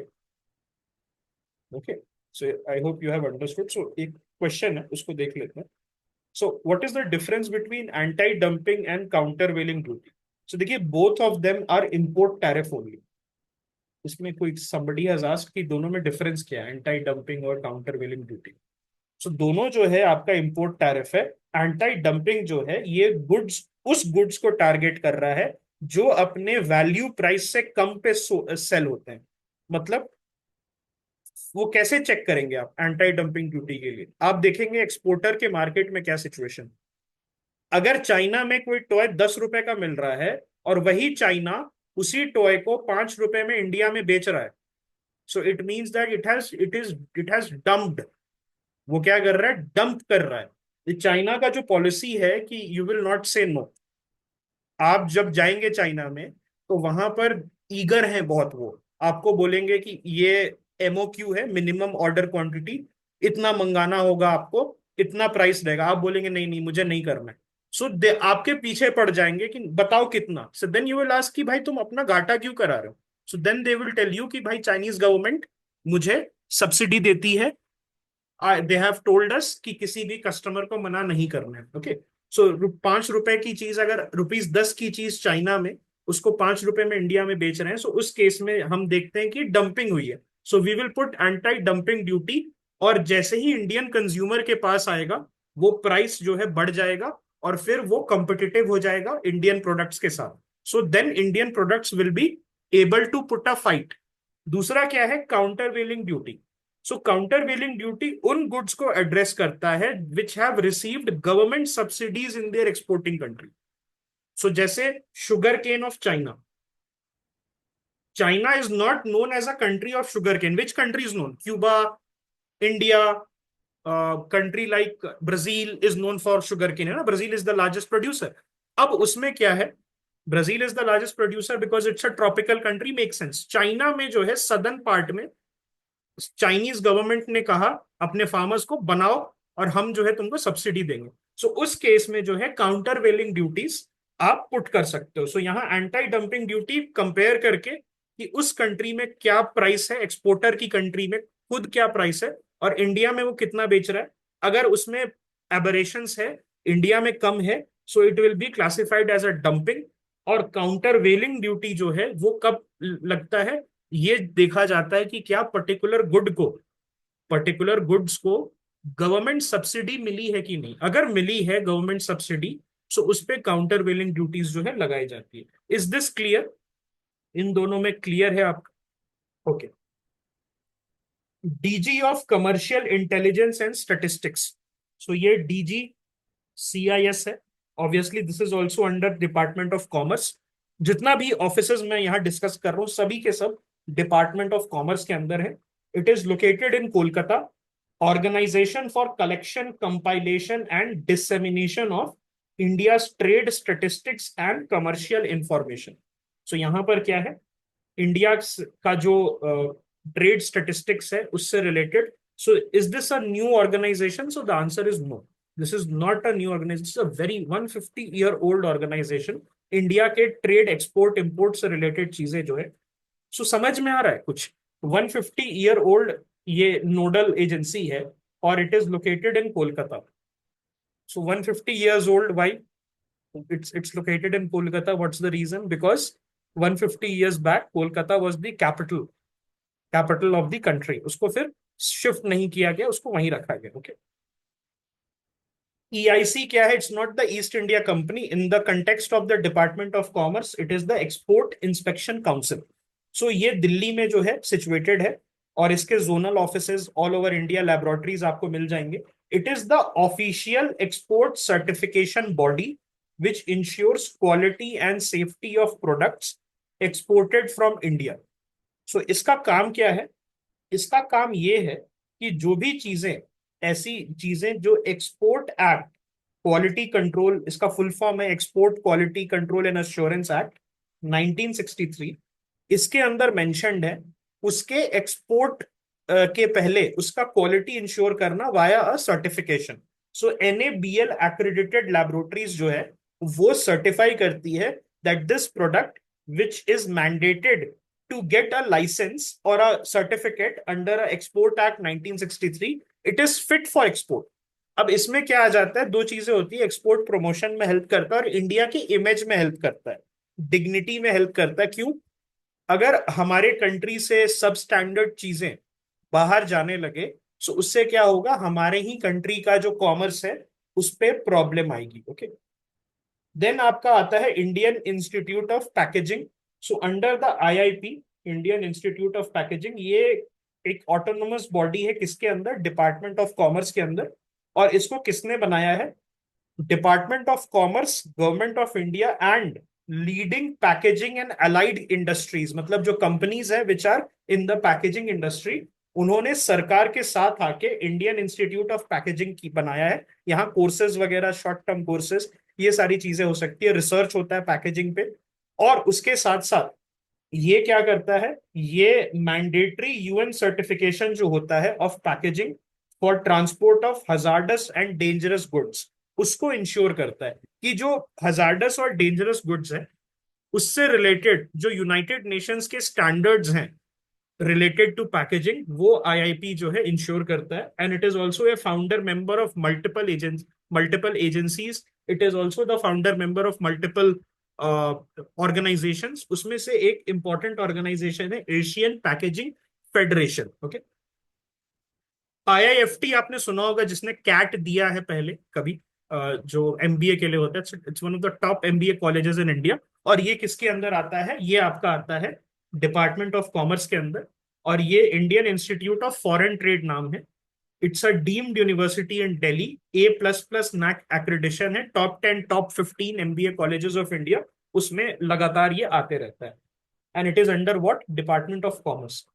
okay, so I hope you have understood. So एक क्वेश्चन है, उसको देख लेते हैं। So what is the difference between anti dumping and countervailing duty? So देखिए, both of them are import tariff only. इसमें कोई somebody has asked कि दोनों में डिफरेंस क्या है, एंटी डंपिंग और काउंटर वेलिंग ड्यूटी। सो दोनों जो है आपका इंपोर्ट टैरिफ है। एंटी डंपिंग जो है ये गुड्स, उस गुड्स को टारगेट कर रहा है जो अपने वैल्यू प्राइस से कम पे सेल होते हैं। मतलब वो कैसे चेक करेंगे आप एंटी डंपिंग ड्यूटी के लिए? आप देखेंगे एक्सपोर्टर के मार्केट में क्या सिचुएशन। अगर चाइना में कोई टॉय 10 रुपए का मिल रहा है और वही चाइना उसी टॉय को 5 रुपए में इंडिया में बेच रहा है, so it means that it has dumped. वो क्या कर रहा है? डंप कर रहा है। ये चाइना का जो पॉलिसी है कि यू विल नॉट से नो। आप जब जाएंगे चाइना में, तो वहां पर ईगर हैं बहुत, वो आपको बोलेंगे कि ये एमओक्यू है, मिनिमम ऑर्डर क्वांटिटी, इतना मंगाना होगा आपको, इतना प्राइस रहेगा। आप बोलेंगे नहीं नहीं मुझे नहीं करना है। सो दे आपके पीछे पड़ जाएंगे कि बताओ कितना। So then you will ask कि भाई तुम अपना घाटा क्यों करा रहे हो? So then they will tell you कि भाई चाइनीज गवर्नमेंट मुझे सब्सिडी देती है, दे हैव टोल्ड अस कि किसी भी कस्टमर को मना नहीं करना है। ओके, सो 5 रुपए की चीज, अगर ₹10 की चीज चाइना में, उसको 5 रुपए में इंडिया में बेच रहे हैं, सो उस केस में हम देखते हैं कि डंपिंग हुई है। So we will put anti dumping duty. और जैसे ही इंडियन कंज्यूमर के पास आएगा, वो प्राइस जो है बढ़ जाएगा और फिर वो कंपिटिटिव हो जाएगा इंडियन प्रोडक्ट्स के साथ। So then Indian products will be able to put a fight. दूसरा क्या है? Countervailing duty. So countervailing duty उन गुड्स को एड्रेस करता है which have received government subsidies in their exporting country. So जैसे sugar cane of China, China is not known as a country of sugar cane, which country is known? Cuba, India, country like Brazil is known for sugar केन, है ना, Brazil is the largest producer. अब उसमें क्या है, Brazil is the largest producer because it's a tropical country, make sense. China में जो है southern part में चाइनीज गवर्नमेंट ने कहा अपने फार्मर्स को बनाओ और हम जो है तुमको सब्सिडी देंगे। सो उस केस में जो है काउंटर वेलिंग ड्यूटीज आप पुट कर सकते हो। सो यहाँ एंटी डंपिंग ड्यूटी कंपेयर करके कि उस कंट्री में क्या प्राइस है, एक्सपोर्टर की कंट्री में खुद क्या प्राइस है और इंडिया में वो कितना बेच रहा है, अगर उसमें एबरेशंस है, इंडिया में कम है, so it will be classified as a dumping. और काउंटर वेलिंग ड्यूटी जो है वो कब लगता है, ये देखा जाता है कि क्या पर्टिकुलर गुड्स को गवर्नमेंट सब्सिडी मिली है कि नहीं। अगर मिली है गवर्नमेंट सब्सिडी, सो उस पे काउंटर वेलिंग ड्यूटीज जो है लगाई जाती है। Is this clear? इन दोनों में क्लियर है आपका? Okay. DG of commercial intelligence and statistics, so ये डीजी सीआईएस है। Obviously this is also under department of commerce. जितना भी ऑफिसेज मैं यहाँ डिस्कस कर रहा हूँ सभी के सब डिपार्टमेंट ऑफ कॉमर्स के अंदर है। It is located in Kolkata. Organisation for collection, compilation and dissemination of India trade statistics and commercial information. So यहाँ पर क्या है, इंडिया का जो ट्रेड स्टेटिस्टिक्स है उससे related. So is this a new organization? So the answer is no, this is not a new organization, a very 150 year old organization. India के trade export import से रिलेटेड चीजें जो है, सो समझ में आ रहा है कुछ? 150 ईयर ओल्ड ये नोडल एजेंसी है और it is located in Kolkata. So 150 years old, why it's located in Kolkata? What's the reason? Because 150 years back Kolkata was the capital of the country, उसको फिर शिफ्ट नहीं किया गया, उसको वहीं रखा गया। ओके। EIC क्या है? It's not the East India company. In the context of the department of commerce it is the export inspection council. So ये दिल्ली में जो है सिचुएटेड है और इसके zonal offices all over India, laboratories आपको मिल जाएंगे। It is the official export certification body which ensures quality and safety of products exported from India. So इसका काम क्या है? इसका काम ये है कि जो भी चीजें, ऐसी चीजें जो एक्सपोर्ट एक्ट, क्वालिटी कंट्रोल, इसका फुल फॉर्म है export quality control and assurance act 1963, इसके अंदर मेंशन्ड है उसके एक्सपोर्ट के पहले उसका क्वालिटी इंश्योर करना via a certification. So NABL accredited laboratories जो है वो सर्टिफाई करती है that this product which is mandated to get a license or a certificate under a Export Act 1963, it is fit for export। अब इसमें क्या आ जाता है, दो चीजें होती है, एक्सपोर्ट प्रमोशन में हेल्प करता है और इंडिया की इमेज में हेल्प करता है, डिग्निटी में हेल्प करता है। क्यों? अगर हमारे कंट्री से सब स्टैंडर्ड चीजें बाहर जाने लगे, तो उससे क्या होगा, हमारे ही कंट्री का जो कॉमर्स है उस पर प्रॉब्लम आएगी। ओके। देन आपका आता है Indian institute of packaging. So under the IIP, Indian institute of packaging, ये एक ऑटोनोमस बॉडी है किसके अंदर? डिपार्टमेंट ऑफ कॉमर्स के अंदर। और इसको किसने बनाया है? Department of commerce, government of India and leading packaging and allied industries, मतलब जो कंपनीज है which are in the packaging industry, उन्होंने सरकार के साथ आके इंडियन इंस्टीट्यूट ऑफ पैकेजिंग की बनाया है। यहाँ कोर्सेज वगैरह, शॉर्ट टर्म कोर्सेज, ये सारी चीजें हो सकती है, रिसर्च होता है पैकेजिंग पे। और उसके साथ साथ ये क्या करता है, ये मैंडेटरी UN सर्टिफिकेशन जो होता है of packaging for transport of hazardous and dangerous goods, उसको इंश्योर करता है कि जो हजार्डस और डेंजरस गुड्स है उससे रिलेटेड जो यूनाइटेड नेशंस के स्टैंडर्ड्स हैं रिलेटेड टू पैकेजिंग, वो IIP जो है इंश्योर करता है। And it is also a founder member of multiple agencies. It is also the founder member of multiple organisations. उसमें से एक इंपॉर्टेंट ऑर्गेनाइजेशन है Asian packaging federation. Okay. IIFT आपने सुना होगा, जिसने कैट दिया है पहले कभी, जो MBA के लिए होता है। It's one of the top MBA colleges in India. और ये किसके अंदर आता है? ये आपका आता है डिपार्टमेंट ऑफ कॉमर्स के अंदर। और ये Indian institute of foreign trade नाम है। It's a deemed university in Delhi, A++ NAC accreditation है, top 10 top 15 MBA colleges of India, उसमें लगातार ये आते रहता है। And it is under what, department of commerce.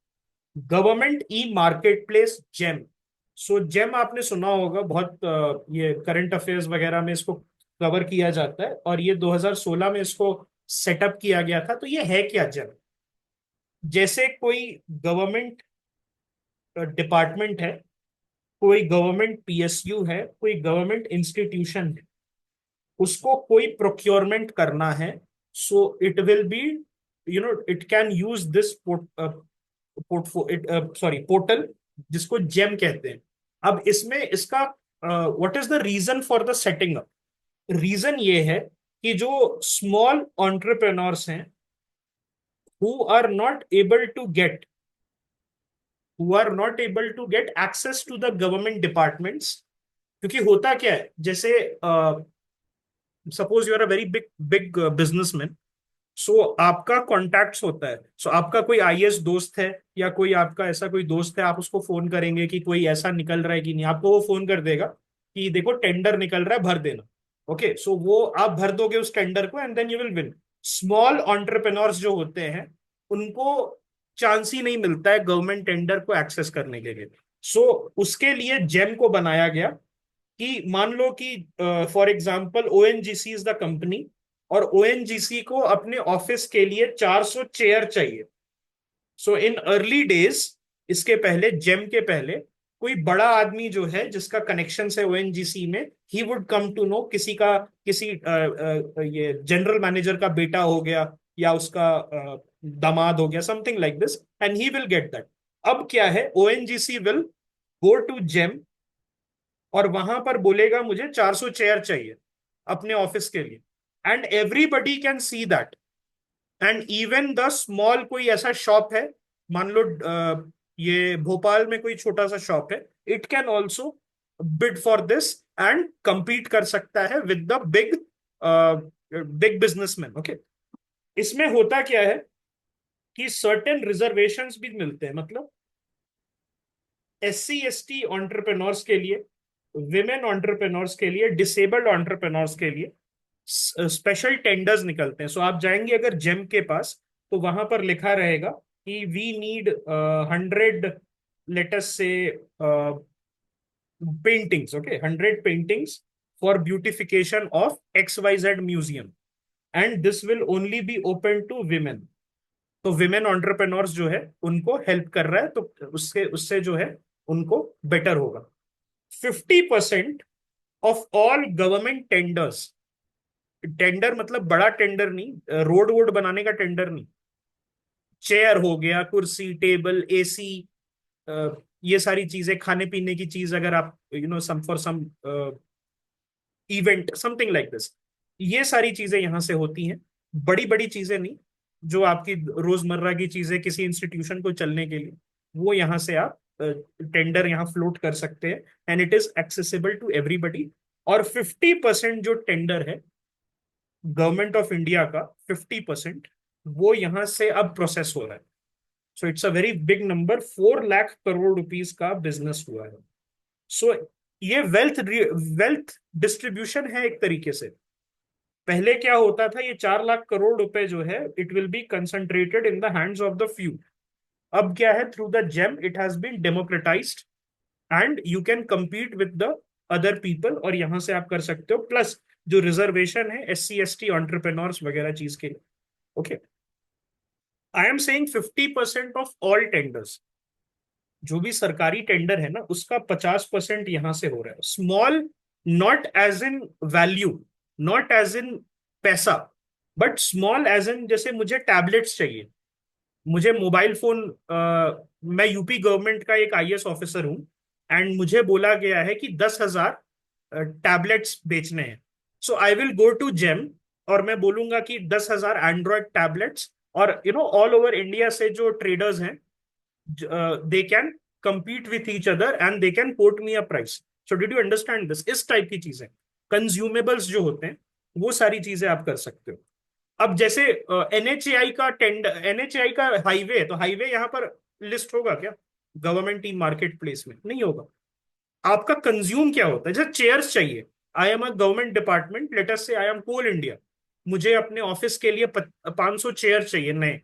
Government e marketplace GeM. So GeM आपने सुना होगा बहुत, ये करंट अफेयर्स वगैरह में इसको कवर किया जाता है, और ये 2016 में इसको सेटअप किया गया था। तो ये है क्या जेम? जैसे कोई गवर्नमेंट डिपार्टमेंट है, कोई गवर्नमेंट PSU है, कोई गवर्नमेंट इंस्टीट्यूशन है, उसको कोई प्रोक्योरमेंट करना है, so it will be, it can use this portal, जिसको जेम कहते हैं। अब इसमें इसका what is the reason for the setting up? Reason ये है कि जो स्मॉल एंटरप्रेन्योर्स हैं, who are not able to get who are not able to get access to the government departments. क्योंकि होता क्या है, जैसे suppose you are a very big big businessman, so आपका कॉन्टैक्ट्स होता है। सो आपका कोई IAS दोस्त है, या कोई आपका ऐसा कोई दोस्त है, आप उसको फोन करेंगे कि कोई ऐसा निकल रहा है कि नहीं, आपको वो फोन कर देगा कि देखो टेंडर निकल रहा है, भर देना। ओके, सो वो आप भर दोगे उस टेंडर को, and then you will win. Small entrepreneurs जो होते हैं, उनको चांस ही नहीं मिलता है गवर्नमेंट टेंडर को एक्सेस करने के लिए। सो उसके लिए जेम को बनाया गया कि मान लो कि for example ONGC is the company, और ONGC को अपने ऑफिस के लिए 400 चेयर चाहिए। सो इन अर्ली डेज, इसके पहले, जेम के पहले, कोई बड़ा आदमी जो है जिसका कनेक्शन है ONGC में, he would come to know, किसी ये जनरल मैनेजर का बेटा हो गया, या उसका दामाद हो गया, something like this, and he will get that. अब क्या है, ONGC will go to GeM, और वहां पर बोलेगा मुझे 400 चेयर चाहिए अपने ऑफिस के लिए, and everybody can see that. And even the small, कोई ऐसा शॉप है, मान लो ये भोपाल में कोई छोटा सा शॉप है, it can also bid for this and compete कर सकता है with the big big businessman. Okay, इसमें होता क्या है कि सर्टेन रिजर्वेशंस भी मिलते हैं, मतलब SC ST एंटरप्रेन्योर्स के लिए, विमेन एंटरप्रेन्योर्स के लिए, डिसेबल्ड एंटरप्रेन्योर्स के लिए स्पेशल टेंडर्स निकलते हैं। सो आप जाएंगे अगर जेम के पास, तो वहां पर लिखा रहेगा कि we need 100, let's say, paintings, okay, 100 paintings for beautification of XYZ museum, and this will only be open to women. तो विमेन एंटरप्रेन्योर्स जो है उनको हेल्प कर रहा है, तो उससे उससे जो है उनको बेटर होगा। 50% of all government tenders, tender मतलब बड़ा टेंडर नहीं, रोड वोड बनाने का टेंडर नहीं, चेयर हो गया, कुर्सी, टेबल, AC, ये सारी चीजें, खाने पीने की चीज, अगर आप some for some event, something like this, ये सारी चीजें यहां से होती हैं। बड़ी बड़ी चीजें नहीं, जो आपकी रोजमर्रा की चीजें किसी इंस्टीट्यूशन को चलने के लिए, वो यहाँ से आप टेंडर यहाँ फ्लोट कर सकते हैं, and it is accessible to everybody. और 50% जो टेंडर है गवर्नमेंट ऑफ इंडिया का, 50% वो यहां से अब प्रोसेस हो रहा है। So it's a very big number, 4 lakh crore rupees का बिजनेस हुआ है। सो ये वेल्थ डिस्ट्रीब्यूशन है एक तरीके से। पहले क्या होता था, ये 4 लाख करोड़ रुपए जो है, it will be concentrated in the hands of the few. अब क्या है, through the GeM it has been democratized, and you can compete with the other people, और यहां से आप कर सकते हो। प्लस जो रिजर्वेशन है SC ST एंटरप्रेन्योर्स वगैरह चीज के लिए। Okay, I am saying 50% of all tenders, जो भी सरकारी टेंडर है ना, उसका 50% यहां से हो रहा है। Small, not as in value, not as in पैसा, बट स्मॉल एज इन, जैसे मुझे टैबलेट्स चाहिए, मुझे मोबाइल फोन, मैं यूपी गवर्नमेंट का एक IAS ऑफिसर हूं, एंड मुझे बोला गया है कि 10,000 टैबलेट्स बेचने हैं। So I will go to GeM, और मैं बोलूंगा कि 10,000 एंड्रॉयड टैबलेट्स, और ऑल ओवर इंडिया से जो ट्रेडर्स हैं, they can compete with each other and they can quote me a price. So did you understand this? इस टाइप की चीजें, कंज्यूमेबल्स जो होते हैं, वो सारी चीजें आप कर सकते हो। अब जैसे NHAI का टेंडर, NHAI का हाईवे है, तो हाईवे यहाँ पर लिस्ट होगा क्या गवर्नमेंट ई मार्केट प्लेस में? नहीं होगा। आपका कंज्यूम क्या होता है? जैसे चेयर्स चाहिए, आई am a government department, let us से आई एम कोल इंडिया, मुझे अपने ऑफिस के लिए 500 चेयर चाहिए नए।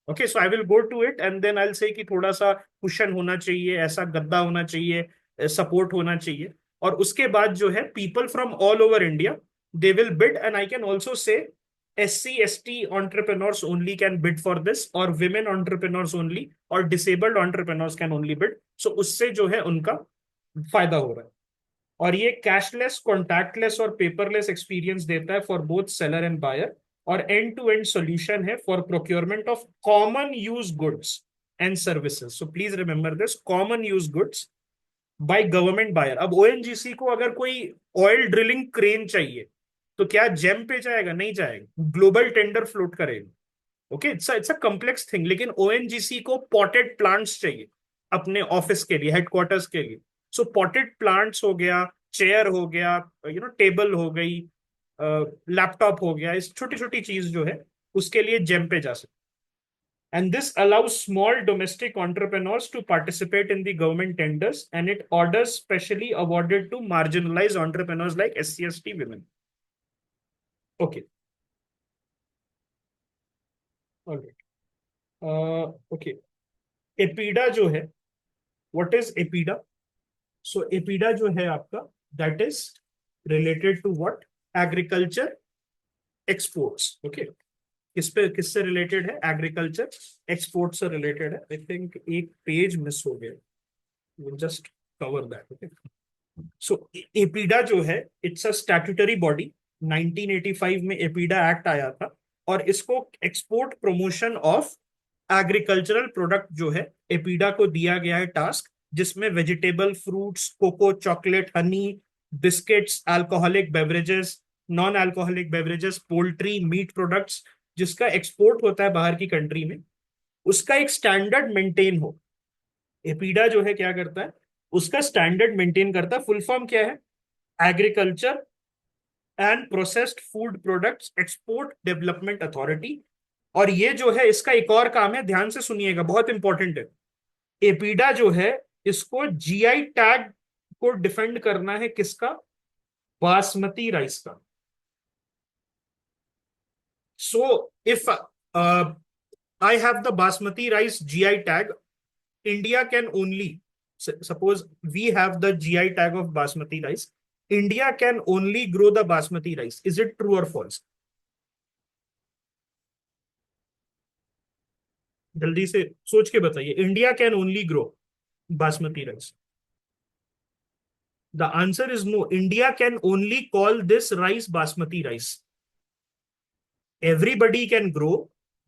Okay, so I will go to it and then I will say कि थोड़ा सा कुशन होना चाहिए, ऐसा गद्दा होना चाहिए, सपोर्ट होना चाहिए। और उसके बाद जो है people from all over India they will bid, and I can also say SC ST entrepreneurs only can bid for this, और women entrepreneurs only, और disabled entrepreneurs can only bid. So उससे जो है उनका फायदा हो रहा है। और ये कैशलेस, कॉन्टैक्टलेस और पेपरलेस एक्सपीरियंस देता है for both seller and buyer, और एंड टू एंड सॉल्यूशन है for procurement of common use goods and services. So please remember this, common use goods by government buyer. अब ONGC को अगर कोई oil drilling crane चाहिए तो क्या GeM पे जाएगा? नहीं जाएगा, ग्लोबल टेंडर फ्लोट करेगा। Okay, it's a complex thing. लेकिन ONGC को पॉटेड प्लांट्स चाहिए अपने ऑफिस के लिए, हेडक्वार्टर्स के लिए। सो पॉटेड प्लांट्स हो गया, चेयर हो गया, टेबल हो गई, लैपटॉप हो गया, इस छोटी छोटी चीज जो है उसके लिए जेम पे जा सकते। And this allows small domestic entrepreneurs to participate in the government tenders, and it orders specially awarded to marginalized entrepreneurs like SC ST women. Okay, all right. Okay. APEDA जो है, what is APEDA? So APEDA जो है आपका, that is related to what? Agriculture exports. Okay, किससे related है? Agriculture export से related है। I think एक पेज मिस हो गया, just cover that. Okay, so APEDA जो है, इट्स अ स्टैट्यूटरी बॉडी। 1985 में एपीडा एक्ट आया था, और इसको export promotion of agricultural product जो है एपीडा को दिया गया है टास्क, जिसमें vegetable, fruits, cocoa, chocolate, honey, biscuits, alcoholic beverages, non alcoholic beverages, poultry, meat products, जिसका एक्सपोर्ट होता है बाहर की कंट्री में, उसका एक स्टैंडर्ड मेंटेन हो। एपीडा जो है क्या करता है? उसका स्टैंडर्ड मेंटेन करता है। फुल फॉर्म क्या है? Agriculture and processed food products export development authority. और ये जो है इसका एक और काम है, ध्यान से सुनिएगा, बहुत इंपॉर्टेंट है। एपीडा जो है, इसको GI टैग को डिफेंड करना है। किसका? बासमती राइस का। So if I have the basmati rice GI tag, India can only, suppose we have the GI tag of basmati rice, India can only grow the basmati rice. Is it true or false? जल्दी से सोच के बताइए, India can only grow basmati rice? The answer is no, India can only call this rice basmati rice. Everybody can grow,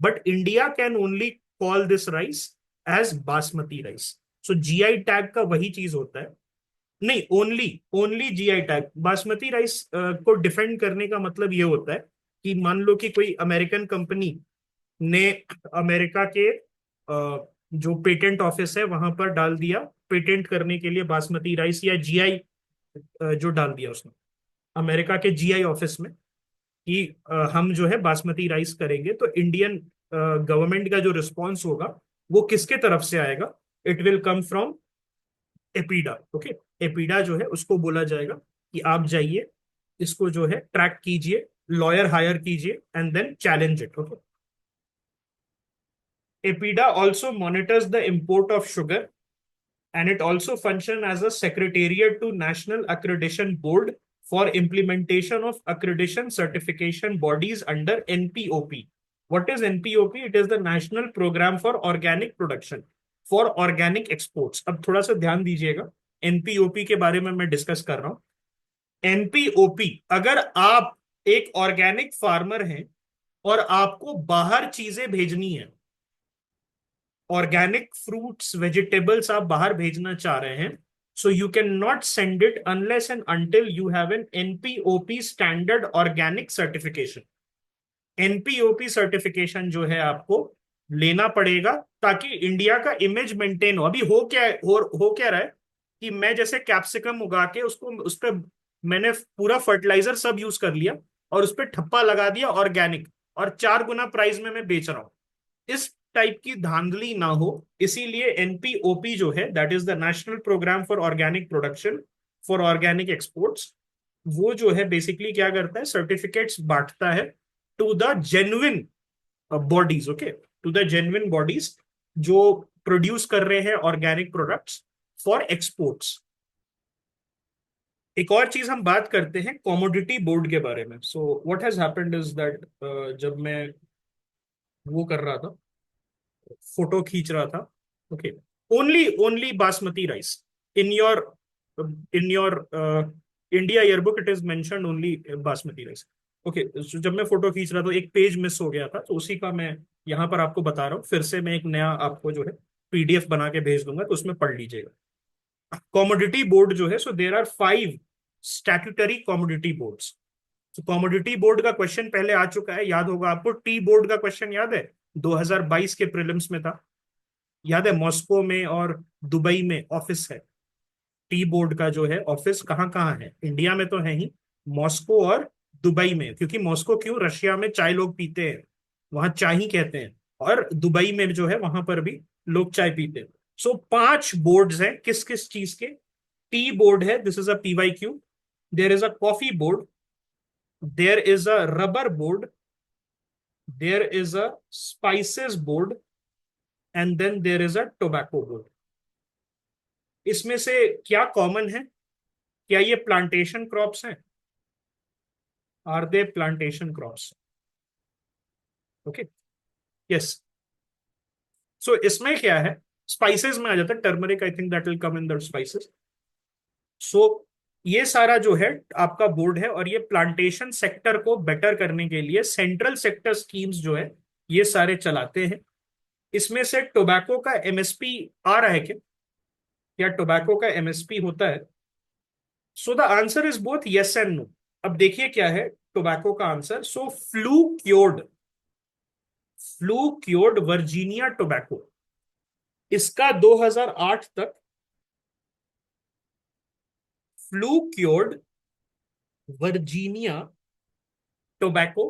but India can only call this rice as basmati rice. So GI tag का वही चीज होता है। नहीं, only only GI tag basmati rice को defend करने का मतलब ये होता है कि मान लो कि कोई अमेरिकन कंपनी ने अमेरिका के जो पेटेंट ऑफिस है वहां पर डाल दिया पेटेंट करने के लिए बासमती राइस, या GI जो डाल दिया उसने अमेरिका के GI ऑफिस में कि हम जो है बासमती राइस करेंगे, तो इंडियन गवर्नमेंट का जो रिस्पॉन्स होगा वो किसके तरफ से आएगा? It will come from APEDA. Okay, APEDA जो है उसको बोला जाएगा कि आप जाइए, इसको जो है ट्रैक कीजिए, लॉयर हायर कीजिए, and then challenge it. Okay, APEDA also monitors the import of sugar, and it also function as a secretariat to National Accreditation Board for implementation of accreditation certification bodies under NPOP. What is NPOP? It is the National Program for Organic Production for Organic Exports. अब थोड़ा सा ध्यान दीजिएगा, NPOP के बारे में मैं discuss कर रहा हूं। NPOP, अगर आप एक ऑर्गेनिक फार्मर हैं और आपको बाहर चीजें भेजनी है, ऑर्गेनिक फ्रूट्स, वेजिटेबल्स आप बाहर भेजना चाह रहे हैं, so you can not send it unless and until you have an NPOP standard organic certification. NPOP certification जो है आपको लेना पड़ेगा ताकि इंडिया का इमेज मेंटेन हो। अभी हो क्या रहा है कि मैं जैसे कैप्सिकम उगा के उसको उस पर मैंने पूरा फर्टिलाइजर सब यूज कर लिया और उस पर ठप्पा लगा दिया ऑर्गेनिक, और 4 गुना प्राइस में मैं बेच रहा हूं। इस टाइप की धांधली ना हो, इसीलिए एनपीओपी जो है, that is the national programme for organic production for organic exports, वो जो है बेसिकली क्या करता है, सर्टिफिकेट्स बांटता है to the genuine bodies, okay, to the genuine bodies जो प्रोड्यूस कर रहे हैं ऑर्गेनिक प्रोडक्ट्स फॉर एक्सपोर्ट्स। एक और चीज हम बात करते हैं कॉमोडिटी बोर्ड के बारे में। So what has happened is that जब मैं वो कर रहा था, फोटो खींच रहा था, okay, only only basmati rice in your in your India yearbook it is mentioned only basmati rice, okay. जब मैं फोटो खींच रहा था एक पेज मिस हो गया था, तो उसी का मैं यहाँ पर आपको बता रहा हूँ। फिर से मैं एक नया आपको जो है पीडीएफ बना के भेज दूंगा, तो उसमें पढ़ लीजिएगा। कॉमोडिटी बोर्ड जो है, so there are 5 statutory commodity boards. तो कॉमोडिटी बोर्ड का क्वेश्चन पहले आ चुका है, याद होगा आपको। टी बोर्ड का क्वेश्चन याद है, 2022 के प्रीलिम्स में था, याद है, मॉस्को में और दुबई में ऑफिस है। टी बोर्ड का जो है ऑफिस कहाँ कहाँ है, इंडिया में तो है ही, मॉस्को और दुबई में। क्योंकि मॉस्को क्यों, रशिया में चाय लोग पीते हैं, वहां चाय ही कहते हैं, और दुबई में जो है वहां पर भी लोग चाय पीते हैं। सो 5 बोर्ड्स हैं, किस किस चीज के। टी बोर्ड है, this is a PYQ. There is a coffee board, there is a rubber board, there is a spices board, and then there is a tobacco board. इसमें से क्या कॉमन है, क्या ये प्लांटेशन क्रॉप्स हैं, are they plantation crops, okay, yes. So इसमें क्या है, स्पाइसेस में आ जाता है, turmeric, I think that will come in the spices. So ये सारा जो है आपका बोर्ड है, और ये प्लांटेशन सेक्टर को बेटर करने के लिए सेंट्रल सेक्टर स्कीम्स जो है ये सारे चलाते हैं। इसमें से टोबैको का एमएसपी आ रहा है क्या, या टोबैको का एमएसपी होता है? So the answer is both yes and no. अब देखिए क्या है टोबैको का answer. So flue cured Virginia tobacco, इसका 2008 तक, फ्लू क्योर्ड वर्जीनिया टोबैको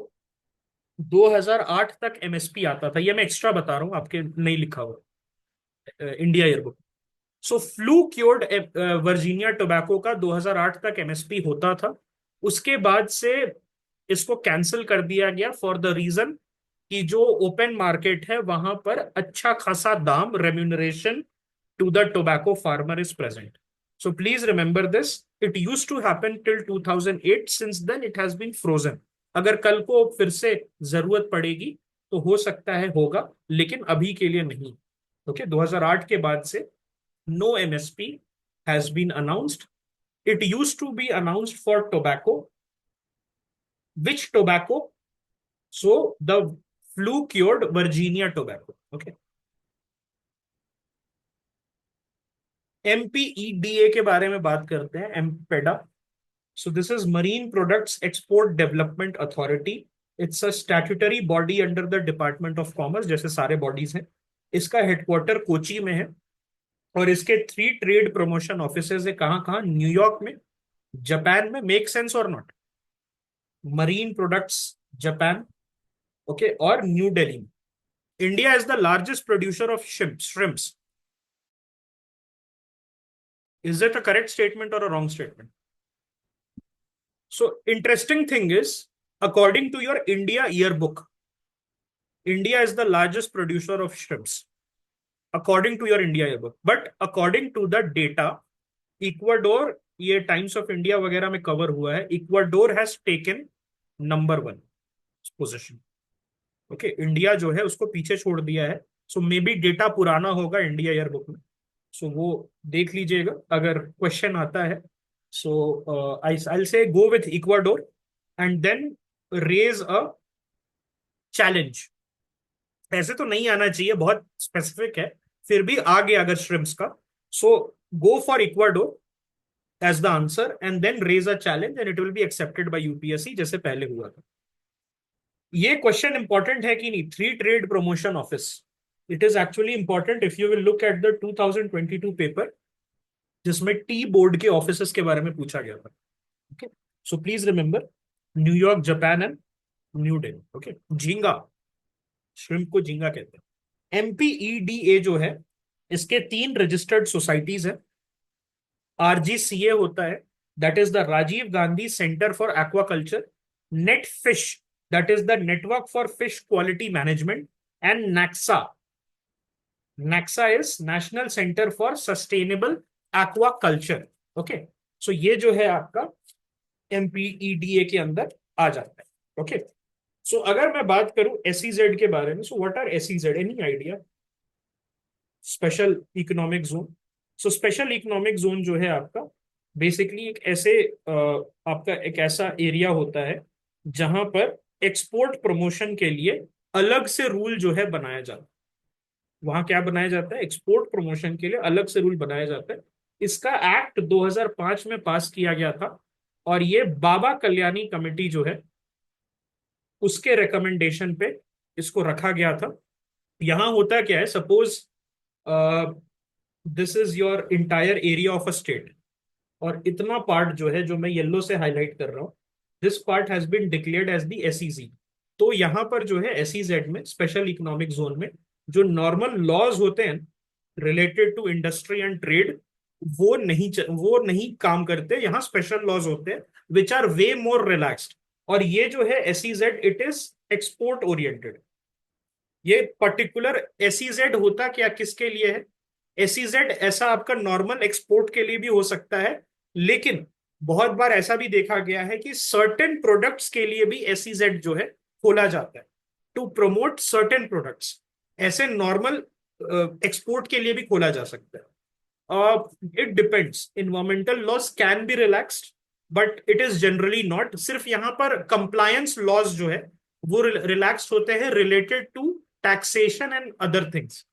2008 तक एमएसपी आता था। ये मैं एक्स्ट्रा बता रहा हूं, आपके नहीं लिखा हुआ इंडिया ईयरबुक। सो फ्लू क्योर्ड वर्जीनिया टोबैको का 2008 तक एमएसपी होता था। उसके बाद से इसको कैंसिल कर दिया गया फॉर द रीजन कि जो ओपन मार्केट है वहां पर अच्छा खासा दाम, remuneration to the tobacco farmer is present. So please remember this, it used to happen till 2008, since then it has been frozen. अगर कल को फिर से जरूरत पड़ेगी तो हो सकता है होगा, लेकिन अभी के लिए नहीं, ओके। 2008 के बाद से no MSP has been announced. It used to be announced for tobacco. Which tobacco? So the flu cured Virginia tobacco. Okay. MPEDA के बारे में बात करते हैं, एम्पेडा। So this is Marine Products Export Development Authority. It's a statutory body under the Department of Commerce, जैसे सारे bodies हैं। इसका हेडक्वार्टर कोची में है, और इसके 3 ट्रेड प्रमोशन ऑफिसेज है। कहाँ कहाँ, न्यूयॉर्क में, जापान में, मेक सेंस और not, marine products Japan, okay, और न्यू दिल्ली में। India is the largest producer of shrimps. Is it a correct statement और a wrong statement? So interesting thing is, according to your India yearbook, India is the largest producer of shrimps according to your India yearbook. But according to the data, Ecuador, ये Times of India वगैरह में cover हुआ है, Ecuador has taken number 1 position, okay. India जो है उसको पीछे छोड़ दिया है। सो मे बी डेटा पुराना होगा इंडिया ईयरबुक में, सो वो देख लीजिएगा अगर क्वेश्चन आता है। So I say go with Ecuador and then raise a challenge. ऐसे तो नहीं आना चाहिए, बहुत स्पेसिफिक है, फिर भी आ गया अगर श्रिम्स का। So go for Ecuador as the answer and then raise a challenge, and it will be accepted by UPSC, जैसे पहले हुआ था। ये क्वेश्चन इंपॉर्टेंट है कि नहीं, 3 trade promotion office, it is actually important if you will look at the 2022 paper, जिसमें tea board के ऑफिसेस के बारे में पूछा गया था, okay. So please remember, New York, Japan and new Delhi, okay. झींगा, श्रिम्प को झींगा कहते हैं। MPEDA जो है, इसके 3 रजिस्टर्ड सोसाइटीज है। RGCA होता है, that is the Rajiv Gandhi centre for aquaculture. Net fish, that is the network for fish quality management. And NaCSA, NaCSA is national centre for sustainable aquaculture. Okay, so ये जो है आपका MPEDA के अंदर आ जाता है। ओके, सो अगर मैं बात करूं SEZ के बारे में, so what are SEZ, any idea? Special economic zone. So special economic zone जो है आपका बेसिकली एक ऐसे आपका एक ऐसा एरिया होता है जहां पर एक्सपोर्ट प्रमोशन के लिए अलग से रूल जो है बनाया जाता है। वहां क्या बनाया जाता है? एक्सपोर्ट प्रमोशन के लिए अलग से रूल बनाया जाता है। इसका एक्ट 2005 में पास किया गया था, और ये बाबा कल्याणी कमेटी जो है उसके रिकमेंडेशन पे इसको रखा गया था। यहाँ होता क्या है, suppose this is your entire area of a state, और इतना पार्ट जो है जो मैं येलो से हाईलाइट कर रहा हूँ, this part has been declared as the SEZ। तो यहाँ पर जो है SEZ में, स्पेशल इकोनॉमिक जोन में, जो नॉर्मल लॉज होते हैं related to industry and trade, वो नहीं काम करते। यहाँ स्पेशल लॉज होते हैं which are way more relaxed. और ये जो है SEZ, it is export oriented. ये पर्टिकुलर SEZ होता क्या, किसके लिए है? SEZ ऐसा आपका नॉर्मल एक्सपोर्ट के लिए भी हो सकता है, लेकिन बहुत बार ऐसा भी देखा गया है कि सर्टेन प्रोडक्ट्स के लिए भी SEZ जो है खोला जाता है, टू प्रमोट सर्टेन प्रोडक्ट्स। ऐसे नॉर्मल एक्सपोर्ट के लिए भी खोला जा सकता है। It depends, environmental laws can be relaxed, but it is generally not. सिर्फ यहाँ पर कंप्लायंस लॉज जो है वो रिलैक्स होते हैं related to taxation and other things.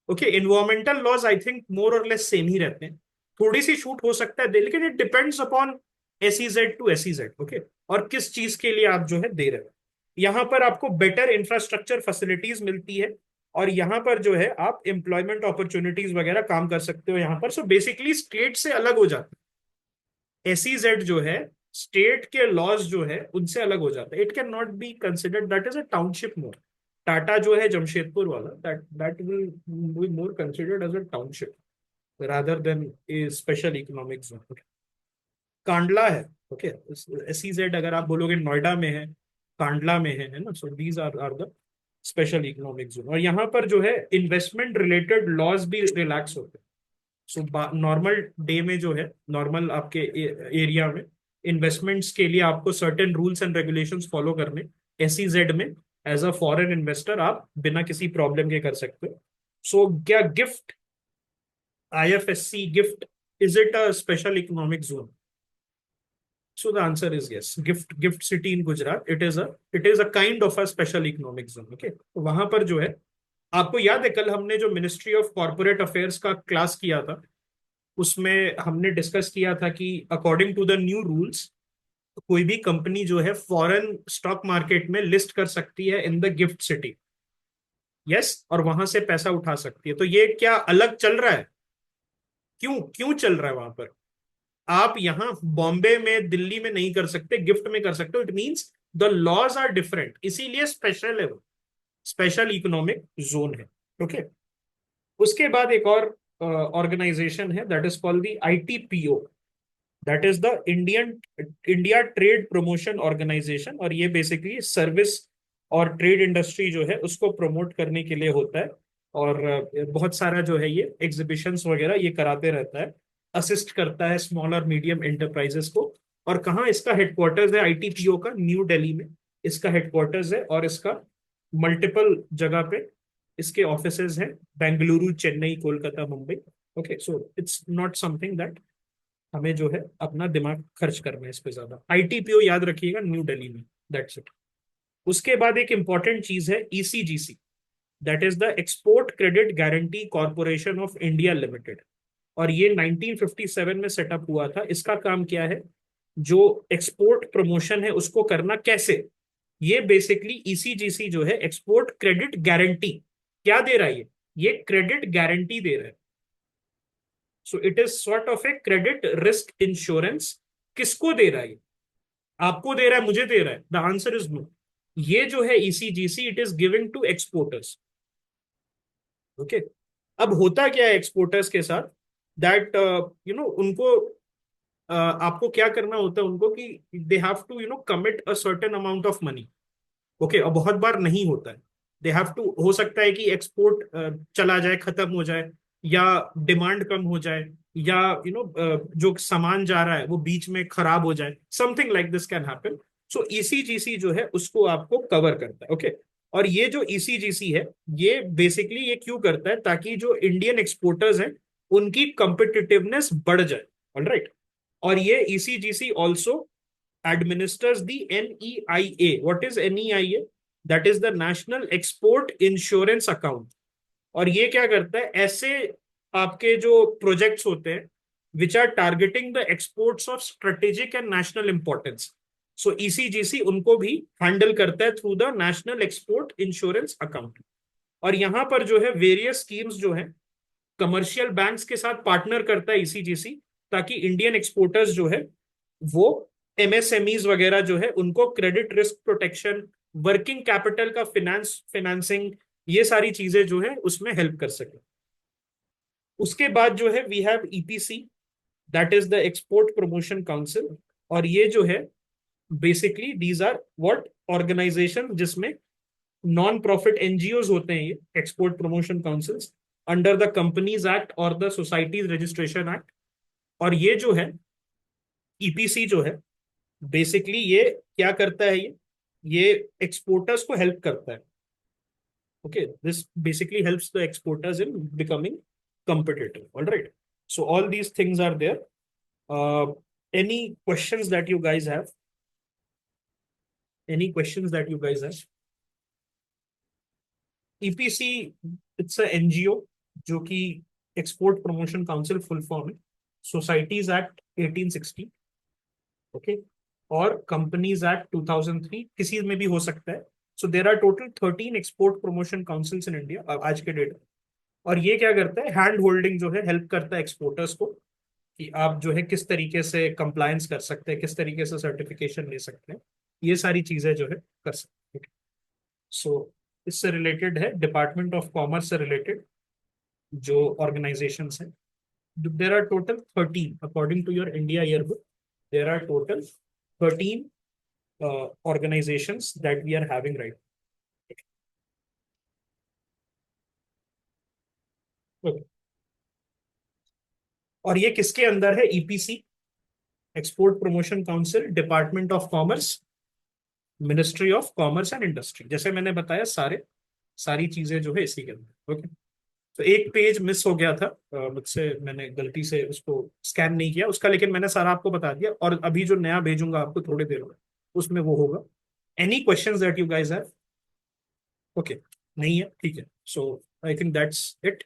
Okay, environmental laws I think more or less same ही रहते हैं, थोड़ी सी छूट हो सकता है, लेकिन it depends upon SEZ to SEZ। Okay, और किस चीज के लिए आप जो है दे रहे हो। यहाँ पर आपको बेटर इंफ्रास्ट्रक्चर फैसिलिटीज मिलती है, और यहाँ पर जो है आप एम्प्लॉयमेंट अपॉर्चुनिटीज वगैरह काम कर सकते हो यहाँ पर। सो बेसिकली स्टेट से अलग हो जाता है SEZ जो है, स्टेट के लॉज जो है उनसे अलग हो जाता है। It can not be considered, that is a township more. Tata जो है जमशेदपुर वाला, that will be more considered as a township rather than a special economic zone. Kandla है। ओके, SEZ अगर आप बोलोगे नोएडा में है, कांडला में है ना, so these are the special economic zone. और यहाँ पर जो है इन्वेस्टमेंट रिलेटेड लॉज भी रिलैक्स होते हैं। सो नॉर्मल डे में जो है, नॉर्मल आपके एरिया में इन्वेस्टमेंट्स के लिए आपको certain rules and regulations follow करने, SEZ में एज अ फॉरेन इन्वेस्टर आप बिना किसी प्रॉब्लम के कर सकते हो। सो क्या gift, IFSC gift, is it a special economic zone? So the answer is yes. Gift city in Gujarat. It is a kind of a special economic zone. Okay. तो वहां पर जो है, आपको याद है कल हमने जो मिनिस्ट्री ऑफ कॉर्पोरेट अफेयर्स का क्लास किया था, उसमें हमने डिस्कस किया था कि according to the new rules कोई भी कंपनी जो है फॉरेन स्टॉक मार्केट में लिस्ट कर सकती है in the GIFT City. Yes, और वहां से पैसा उठा सकती है। तो ये क्या अलग चल रहा है? क्यों क्यों चल रहा है वहां पर? आप यहाँ बॉम्बे में, दिल्ली में नहीं कर सकते, गिफ्ट में कर सकते हो। It means the laws are different, इसीलिए स्पेशल है वो, स्पेशल इकोनॉमिक जोन है। ओके, उसके बाद एक और ऑर्गेनाइजेशन है, that is called the ITPO, that is the India trade promotion organisation. और ये बेसिकली सर्विस और ट्रेड इंडस्ट्री जो है उसको प्रमोट करने के लिए होता है। और बहुत सारा जो है ये एग्जीबिशंस वगैरह ये कराते रहता है, असिस्ट करता है स्मॉल और मीडियम एंटरप्राइजेस को। और कहाँ इसका हेडक्वार्टर्स है ITPO का? न्यू दिल्ली में इसका हेडक्वार्टर्स है, और इसका मल्टीपल जगह पे इसके ऑफिसेज हैं, Bengaluru, Chennai, Kolkata, Mumbai. Okay, so it's not something that हमें जो है अपना दिमाग खर्च करना है इस पे ज्यादा। ITPO याद रखिएगा, न्यू दिल्ली में, दैट्स इट। उसके बाद एक इंपॉर्टेंट चीज है ECGC, that is the export credit guarantee corporation of India limited. और ये 1957 में सेटअप हुआ था। इसका काम क्या है? जो एक्सपोर्ट प्रमोशन है उसको करना कैसे? ये बेसिकली ECGC जो है एक्सपोर्ट क्रेडिट गारंटी क्या दे रहा है? ये क्रेडिट गारंटी दे रहा है। So it is sort of a credit risk insurance. किसको दे रहा है? आपको दे रहा है, मुझे दे रहा है? The answer is no. ये जो है ECGC, it is giving to exporters. Okay. अब होता क्या है एक्सपोर्टर्स के साथ, दैट उनको आपको क्या करना होता है उनको कि they have to commit a certain amount of money. Okay, और बहुत बार नहीं होता है। दे हैव टू, हो सकता है कि एक्सपोर्ट चला जाए, खत्म हो जाए, या डिमांड कम हो जाए, या जो सामान जा रहा है वो बीच में खराब हो जाए, something like this can happen. So ECGC जो है उसको आपको कवर करता है। ओके। और ये जो ईसीजीसी है, ये बेसिकली ये क्यों करता है, ताकि जो इंडियन एक्सपोर्टर्स हैं उनकी कंपिटिटिवनेस बढ़ जाए। ऑलराइट। और ये ECGC also administers the NEIA. What is NEIA? That is the National Export Insurance Account. और ये क्या करता है, ऐसे आपके जो प्रोजेक्ट्स होते हैं which are targeting the exports of strategic and national importance, so ECGC उनको भी हैंडल करता है through the national export insurance account. और यहाँ पर जो है वेरियस स्कीम्स जो है कमर्शियल बैंक्स के साथ पार्टनर करता है ईसीजीसी, ताकि इंडियन एक्सपोर्टर्स जो है वो एमएसएमईज वगैरह जो है उनको credit risk protection, working capital का फाइनेंसिंग, ये सारी चीजें जो है उसमें हेल्प कर सके। उसके बाद जो है we have EPC, that is the export promotion council. और ये जो है basically these are what organisation जिसमें नॉन प्रॉफिट एनजीओज होते हैं, ये export promotion councils under the companies act और द सोसाइटीज रजिस्ट्रेशन एक्ट। और ये जो है ईपीसी जो है बेसिकली ये क्या करता है, ये एक्सपोर्टर्स को हेल्प करता है। Okay, this basically helps the exporters in becoming competitive. All right, so all these things are there. Any questions that you guys have? Any questions that you guys have? EPC, it's a NGO जो कि export promotion council full form है, societies act 1860। Okay. और companies act 2003 किसी में भी हो सकता है। So there are total 13 export promotion councils in India आज के डेट में। और ये क्या करता है, हैंड होल्डिंग जो है हेल्प करता है एक्सपोर्टर्स को कि आप जो है किस तरीके से कंप्लायंस कर सकते हैं, किस तरीके से सर्टिफिकेशन ले सकते हैं, ये सारी चीजें जो है कर सकते हैं। सो इससे रिलेटेड है डिपार्टमेंट ऑफ कॉमर्स से रिलेटेड जो ऑर्गेनाइजेशन है। There are total 13 according to your India yearbook. There are total 13 organizations that we are having right now. Okay. और ये किसके अंदर है, EPC, export promotion council, department of commerce, ministry of commerce and industry. जैसे मैंने बताया सारी चीजें जो है इसी के अंदर। ओके। तो एक पेज मिस हो गया था मुझसे, मैंने गलती से उसको स्कैन नहीं किया उसका, लेकिन मैंने सारा आपको बता दिया। और अभी जो नया भेजूंगा आपको थोड़ी देर में, उसमें वो होगा। Any questions that you guys have? Okay, नहीं है, ठीक है। So I think that's it.